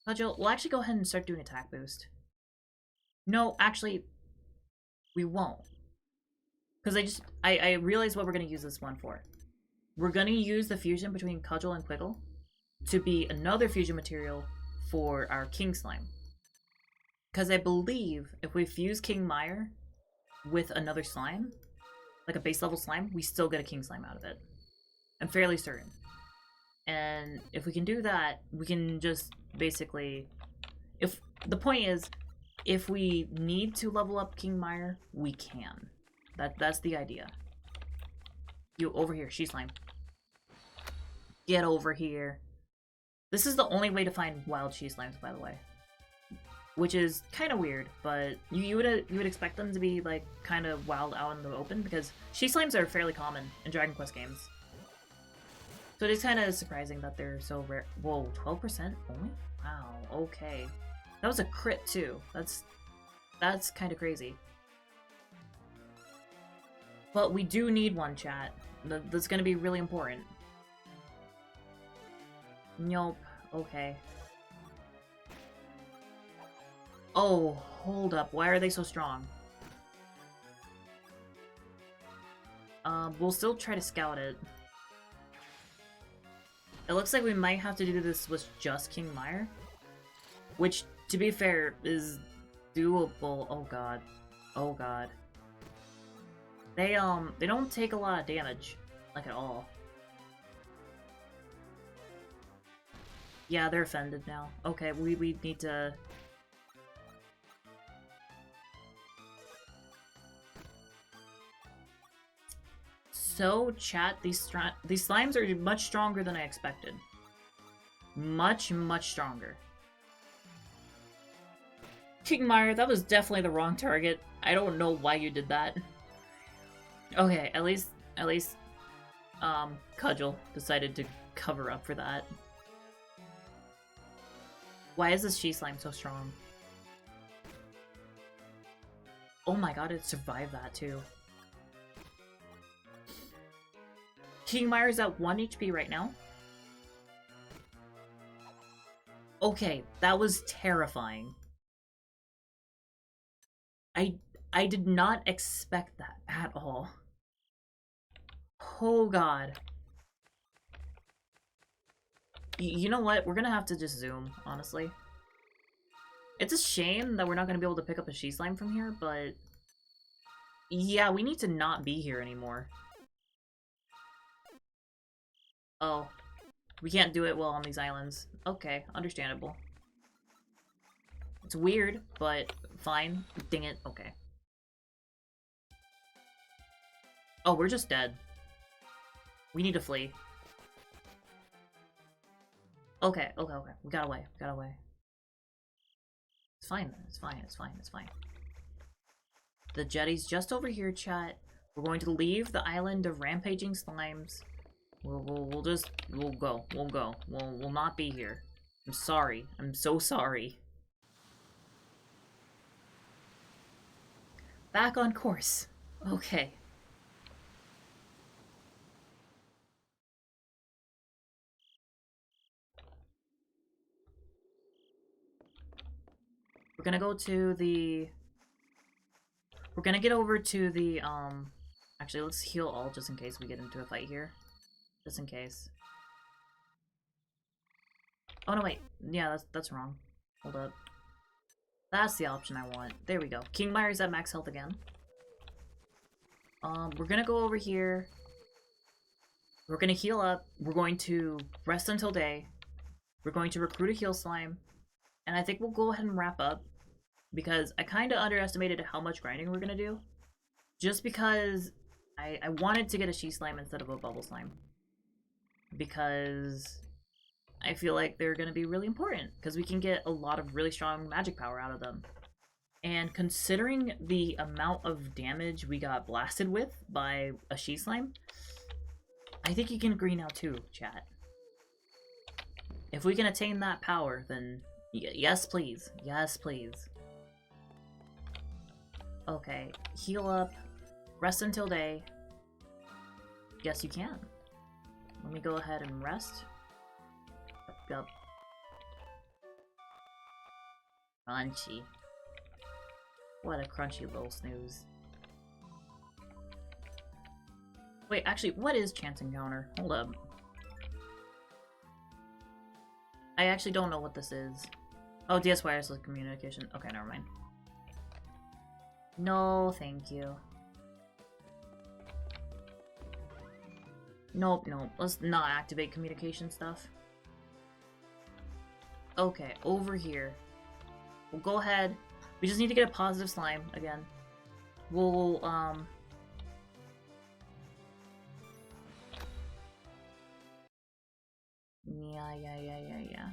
Cudgel, we'll actually go ahead and start doing attack boost. No, actually, We won't. Because I realized what we're going to use this one for. We're going to use the fusion between Cudgel and Quiggle to be another fusion material for our King Slime. Because I believe if we fuse King Mire with another slime, like a base level slime, we still get a King Slime out of it. I'm fairly certain. And if we can do that, we can just basically... If the point is, if we need to level up King Mire, we can. That's the idea. You, over here, she slime. Get over here. This is the only way to find wild she slimes, by the way. Which is kind of weird, but you would expect them to be like kind of wild out in the open because she slimes are fairly common in Dragon Quest games. So it is kind of surprising that they're so rare. Whoa, 12% only? Wow, okay. That was a crit too. That's kind of crazy. But we do need one, chat. That's gonna be really important. Nope. Okay. Oh, hold up. Why are they so strong? We'll still try to scout it. It looks like we might have to do this with just King Mire. Which, to be fair, is doable. Oh god. Oh god. They don't take a lot of damage. Like, at all. Yeah, they're offended now. Okay, we need to... So, chat, these slimes are much stronger than I expected. Much, much stronger. King Mire, that was definitely the wrong target. I don't know why you did that. Okay, at least, Cudgel decided to cover up for that. Why is this she slime so strong? Oh my god, it survived that too. King Mire's at 1 HP right now. Okay, that was terrifying. I did not expect that at all. Oh god. You know what? We're gonna have to just zoom, honestly. It's a shame that we're not gonna be able to pick up a she slime from here, but... Yeah, we need to not be here anymore. Oh. We can't do it well on these islands. Okay, understandable. It's weird, but fine. Dang it. Okay. Oh, we're just dead. We need to flee. Okay. We got away. It's fine. It's fine. The jetty's just over here, chat. We're going to leave the island of rampaging slimes. We'll go. We'll not be here. I'm sorry. I'm so sorry. Back on course. Okay. We're gonna go to the... We're gonna get over to the, Actually, let's heal all just in case we get into a fight here. Just in case. Oh, no, wait. Yeah, that's wrong. Hold up. That's the option I want. There we go. King Mire's at max health again. We're gonna go over here. We're gonna heal up. We're going to rest until day. We're going to recruit a heal slime. And I think we'll go ahead and wrap up. Because I kind of underestimated how much grinding we're gonna do. Just because I wanted to get a she slime instead of a bubble slime. Because I feel like they're gonna be really important. Because we can get a lot of really strong magic power out of them. And considering the amount of damage we got blasted with by a she slime, I think you can agree now too, chat. If we can attain that power, then yes please. Yes please. Okay, heal up, rest until day. Yes, you can. Let me go ahead and rest. Yup. Crunchy. What a crunchy little snooze. Wait, actually, what is chance encounter? Hold up. I actually don't know what this is. Oh, DS wireless communication. Okay, never mind. No, thank you. Nope, nope. Let's not activate communication stuff. Okay, over here. We'll go ahead. We just need to get a positive slime again. We'll, Yeah.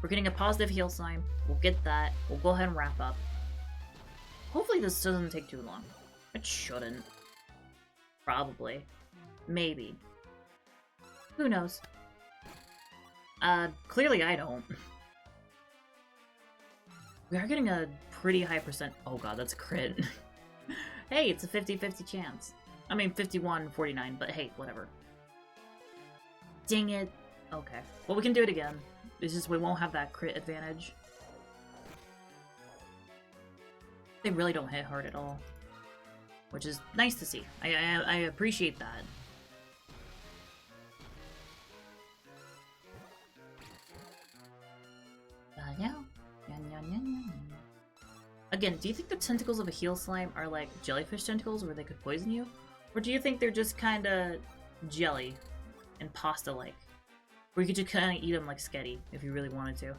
We're getting a positive heal slime. We'll get that. We'll go ahead and wrap up. Hopefully this doesn't take too long. It shouldn't. Probably. Maybe. Who knows? Clearly I don't. We are getting a pretty high percent. Oh god, that's a crit. Hey, it's a 50-50 chance. I mean, 51-49, but hey, whatever. Dang it. Okay. Well, we can do it again. It's just we won't have that crit advantage. They really don't hit hard at all. Which is nice to see. I appreciate that. Again, do you think the tentacles of a heal slime are like jellyfish tentacles where they could poison you? Or do you think they're just kinda jelly and pasta-like? Where you could just kinda eat them like sketty if you really wanted to.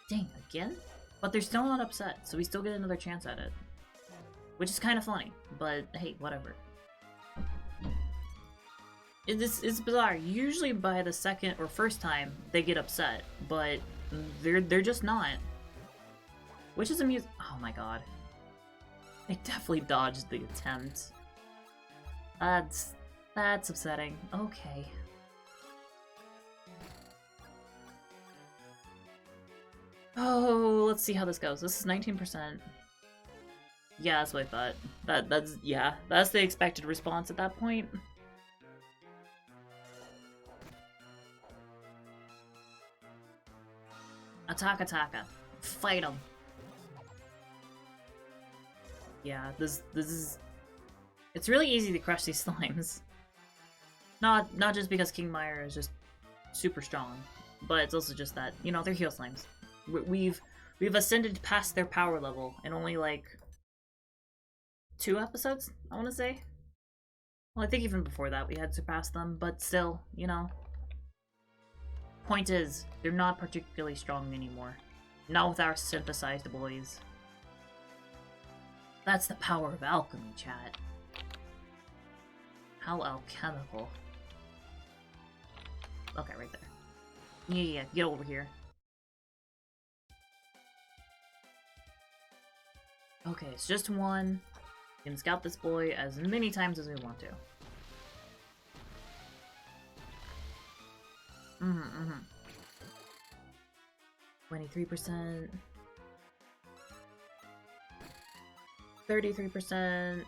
Dang, again? But they're still not upset, so we still get another chance at it. Which is kinda funny, but hey, whatever. It's bizarre. Usually by the second or first time, they get upset, but they're just not. Which is amusing. Oh my god. They definitely dodged the attempt. That's upsetting. Okay. Oh, let's see how this goes. This is 19%. Yeah, that's what I thought. That's the expected response at that point. Ataka. Fight him. Yeah, this is... It's really easy to crush these slimes. Not just because King Meyer is just super strong, but it's also just that, you know, they're heal slimes. We've ascended past their power level in only like 2 episodes, I want to say. Well, I think even before that we had surpassed them, but still, you know. Point is, they're not particularly strong anymore. Not with our synthesized boys. That's the power of alchemy, chat. How alchemical. Okay, right there. Yeah, get over here. Okay, it's just one. We can scout this boy as many times as we want to. 23%. 33%.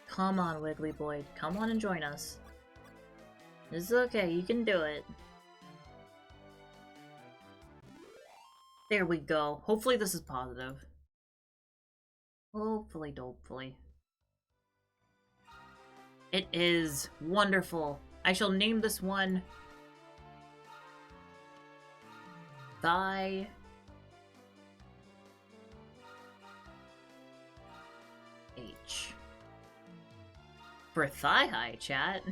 Come on, Wiggly Boy. Come on and join us. It's okay, you can do it. There we go. Hopefully this is positive. Hopefully. It is wonderful. I shall name this one Thigh H. For thigh high, chat.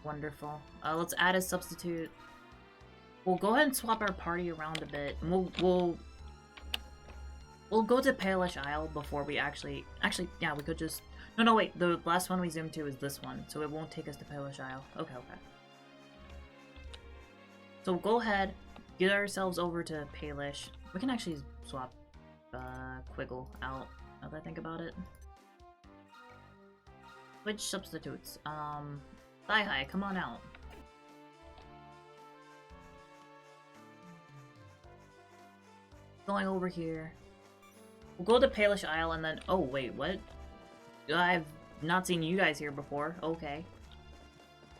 Wonderful. Let's add a substitute. We'll go ahead and swap our party around a bit. And we'll go to Palaish Isle before we actually... yeah, we could just... No, wait. The last one we zoomed to is this one, so it won't take us to Palaish Isle. Okay. So we'll go ahead, get ourselves over to Palaish. We can actually swap Quiggle out, now that I think about it. Which substitutes? Thigh High, come on out. Going over here. We'll go to Palaish Isle and then... Oh, wait, what? I've not seen you guys here before. Okay.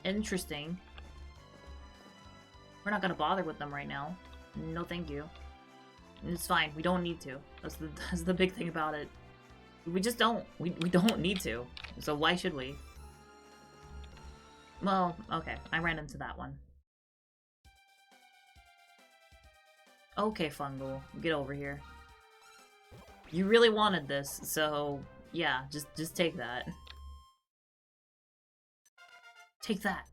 Interesting. We're not gonna bother with them right now. No thank you. It's fine, we don't need to. That's the big thing about it. We just don't. We don't need to. So why should we? Well, okay, I ran into that one. Okay, Fungal, get over here. You really wanted this, so yeah, just take that. Take that.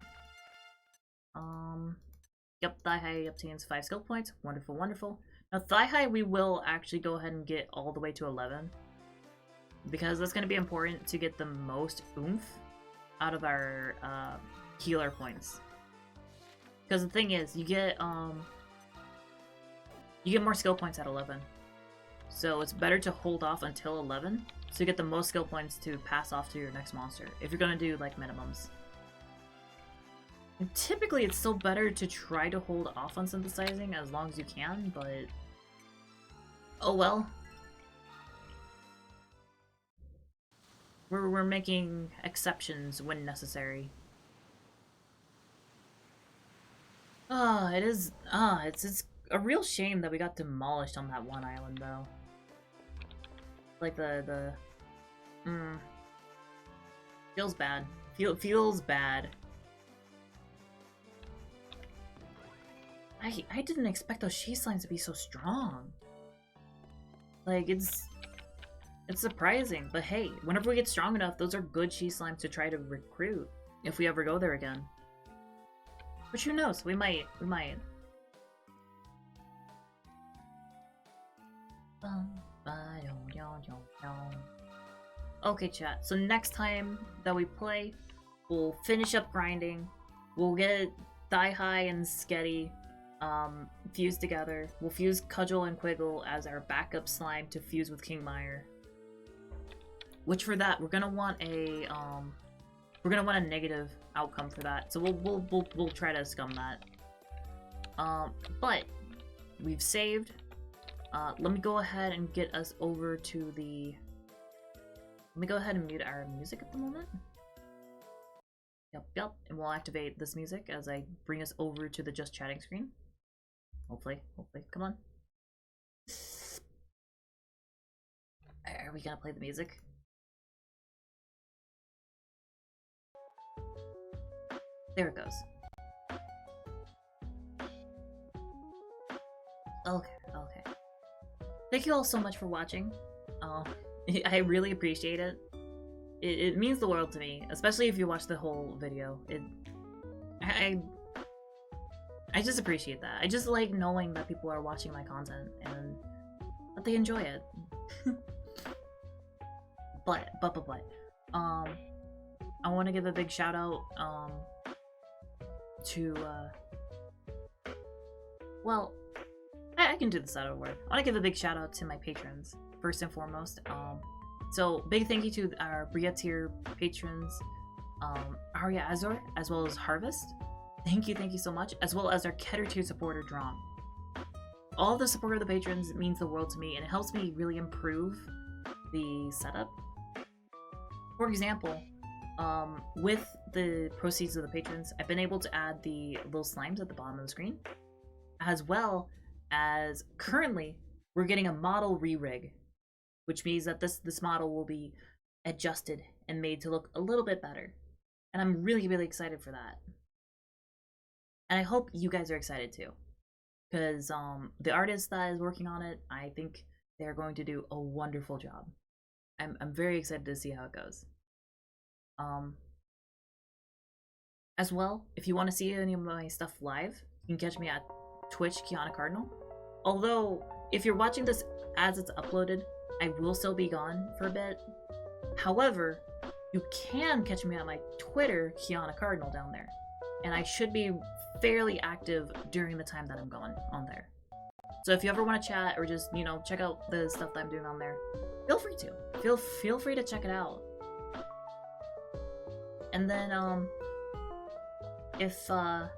Yep, Thigh High obtains 5 skill points. Wonderful, wonderful. Now, Thigh High, we will actually go ahead and get all the way to 11. Because that's going to be important to get the most oomph out of our healer points. Because the thing is, you get more skill points at 11. So it's better to hold off until 11, so you get the most skill points to pass off to your next monster, if you're going to do, like, minimums. And typically, it's still better to try to hold off on synthesizing as long as you can, but... oh well. We're making exceptions when necessary. It's a real shame that we got demolished on that one island, though. Like feels bad. Feels bad. I didn't expect those she slimes to be so strong. Like, it's surprising, but hey, whenever we get strong enough, those are good she slimes to try to recruit if we ever go there again. But who knows? We might. Okay, chat. So next time that we play, we'll finish up grinding. We'll get Thigh High and Sketty fused together. We'll fuse Cudgel and Quiggle as our backup slime to fuse with Kingmire. Which for that, we're gonna want a negative outcome for that. So we'll try to scum that. But we've saved. Let me go ahead and get us over to the... Let me go ahead and mute our music at the moment. Yep, and we'll activate this music as I bring us over to the just chatting screen. Hopefully, come on. Are we gonna play the music? There it goes. Okay. Thank you all so much for watching. I really appreciate it. It means the world to me, especially if you watch the whole video. I just appreciate that. I just like knowing that people are watching my content and that they enjoy it. But I want to give a big shout out to well, I can do this out of word. I want to give a big shout out to my patrons first and foremost. So big thank you to our Bria tier patrons, Arya Azor, as well as Harvest. Thank you so much, as well as our Keter tier supporter Drawn. All the support of the patrons means the world to me, and it helps me really improve the setup. For example, with the proceeds of the patrons, I've been able to add the little slimes at the bottom of the screen, as well as currently we're getting a model re-rig, which means that this model will be adjusted and made to look a little bit better. And I'm really excited for that. And I hope you guys are excited too. Because the artist that is working on it, I think they're going to do a wonderful job. I'm very excited to see how it goes. As well, if you want to see any of my stuff live, you can catch me at Twitch, Kiyana Cardinal. Although, if you're watching this as it's uploaded, I will still be gone for a bit. However, you can catch me at my Twitter, Kiyana Cardinal, down there. And I should be fairly active during the time that I'm gone on there. So if you ever want to chat or just, check out the stuff that I'm doing on there, feel free to. Feel free to check it out. And then, if, sorry.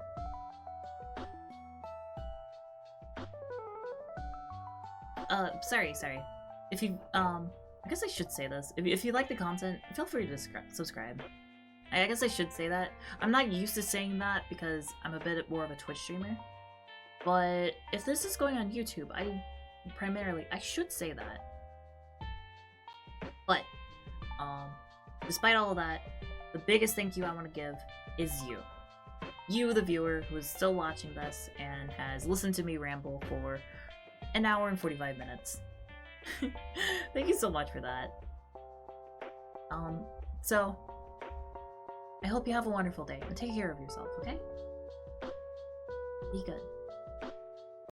If you, I guess I should say this. If you like the content, feel free to subscribe. I guess I should say that. I'm not used to saying that because I'm a bit more of a Twitch streamer. But if this is going on YouTube, I should say that. But, despite all of that, the biggest thank you I want to give is you. You, the viewer, who is still watching this and has listened to me ramble for an hour and 45 minutes. Thank you so much for that. So, I hope you have a wonderful day, and take care of yourself, okay? Be good.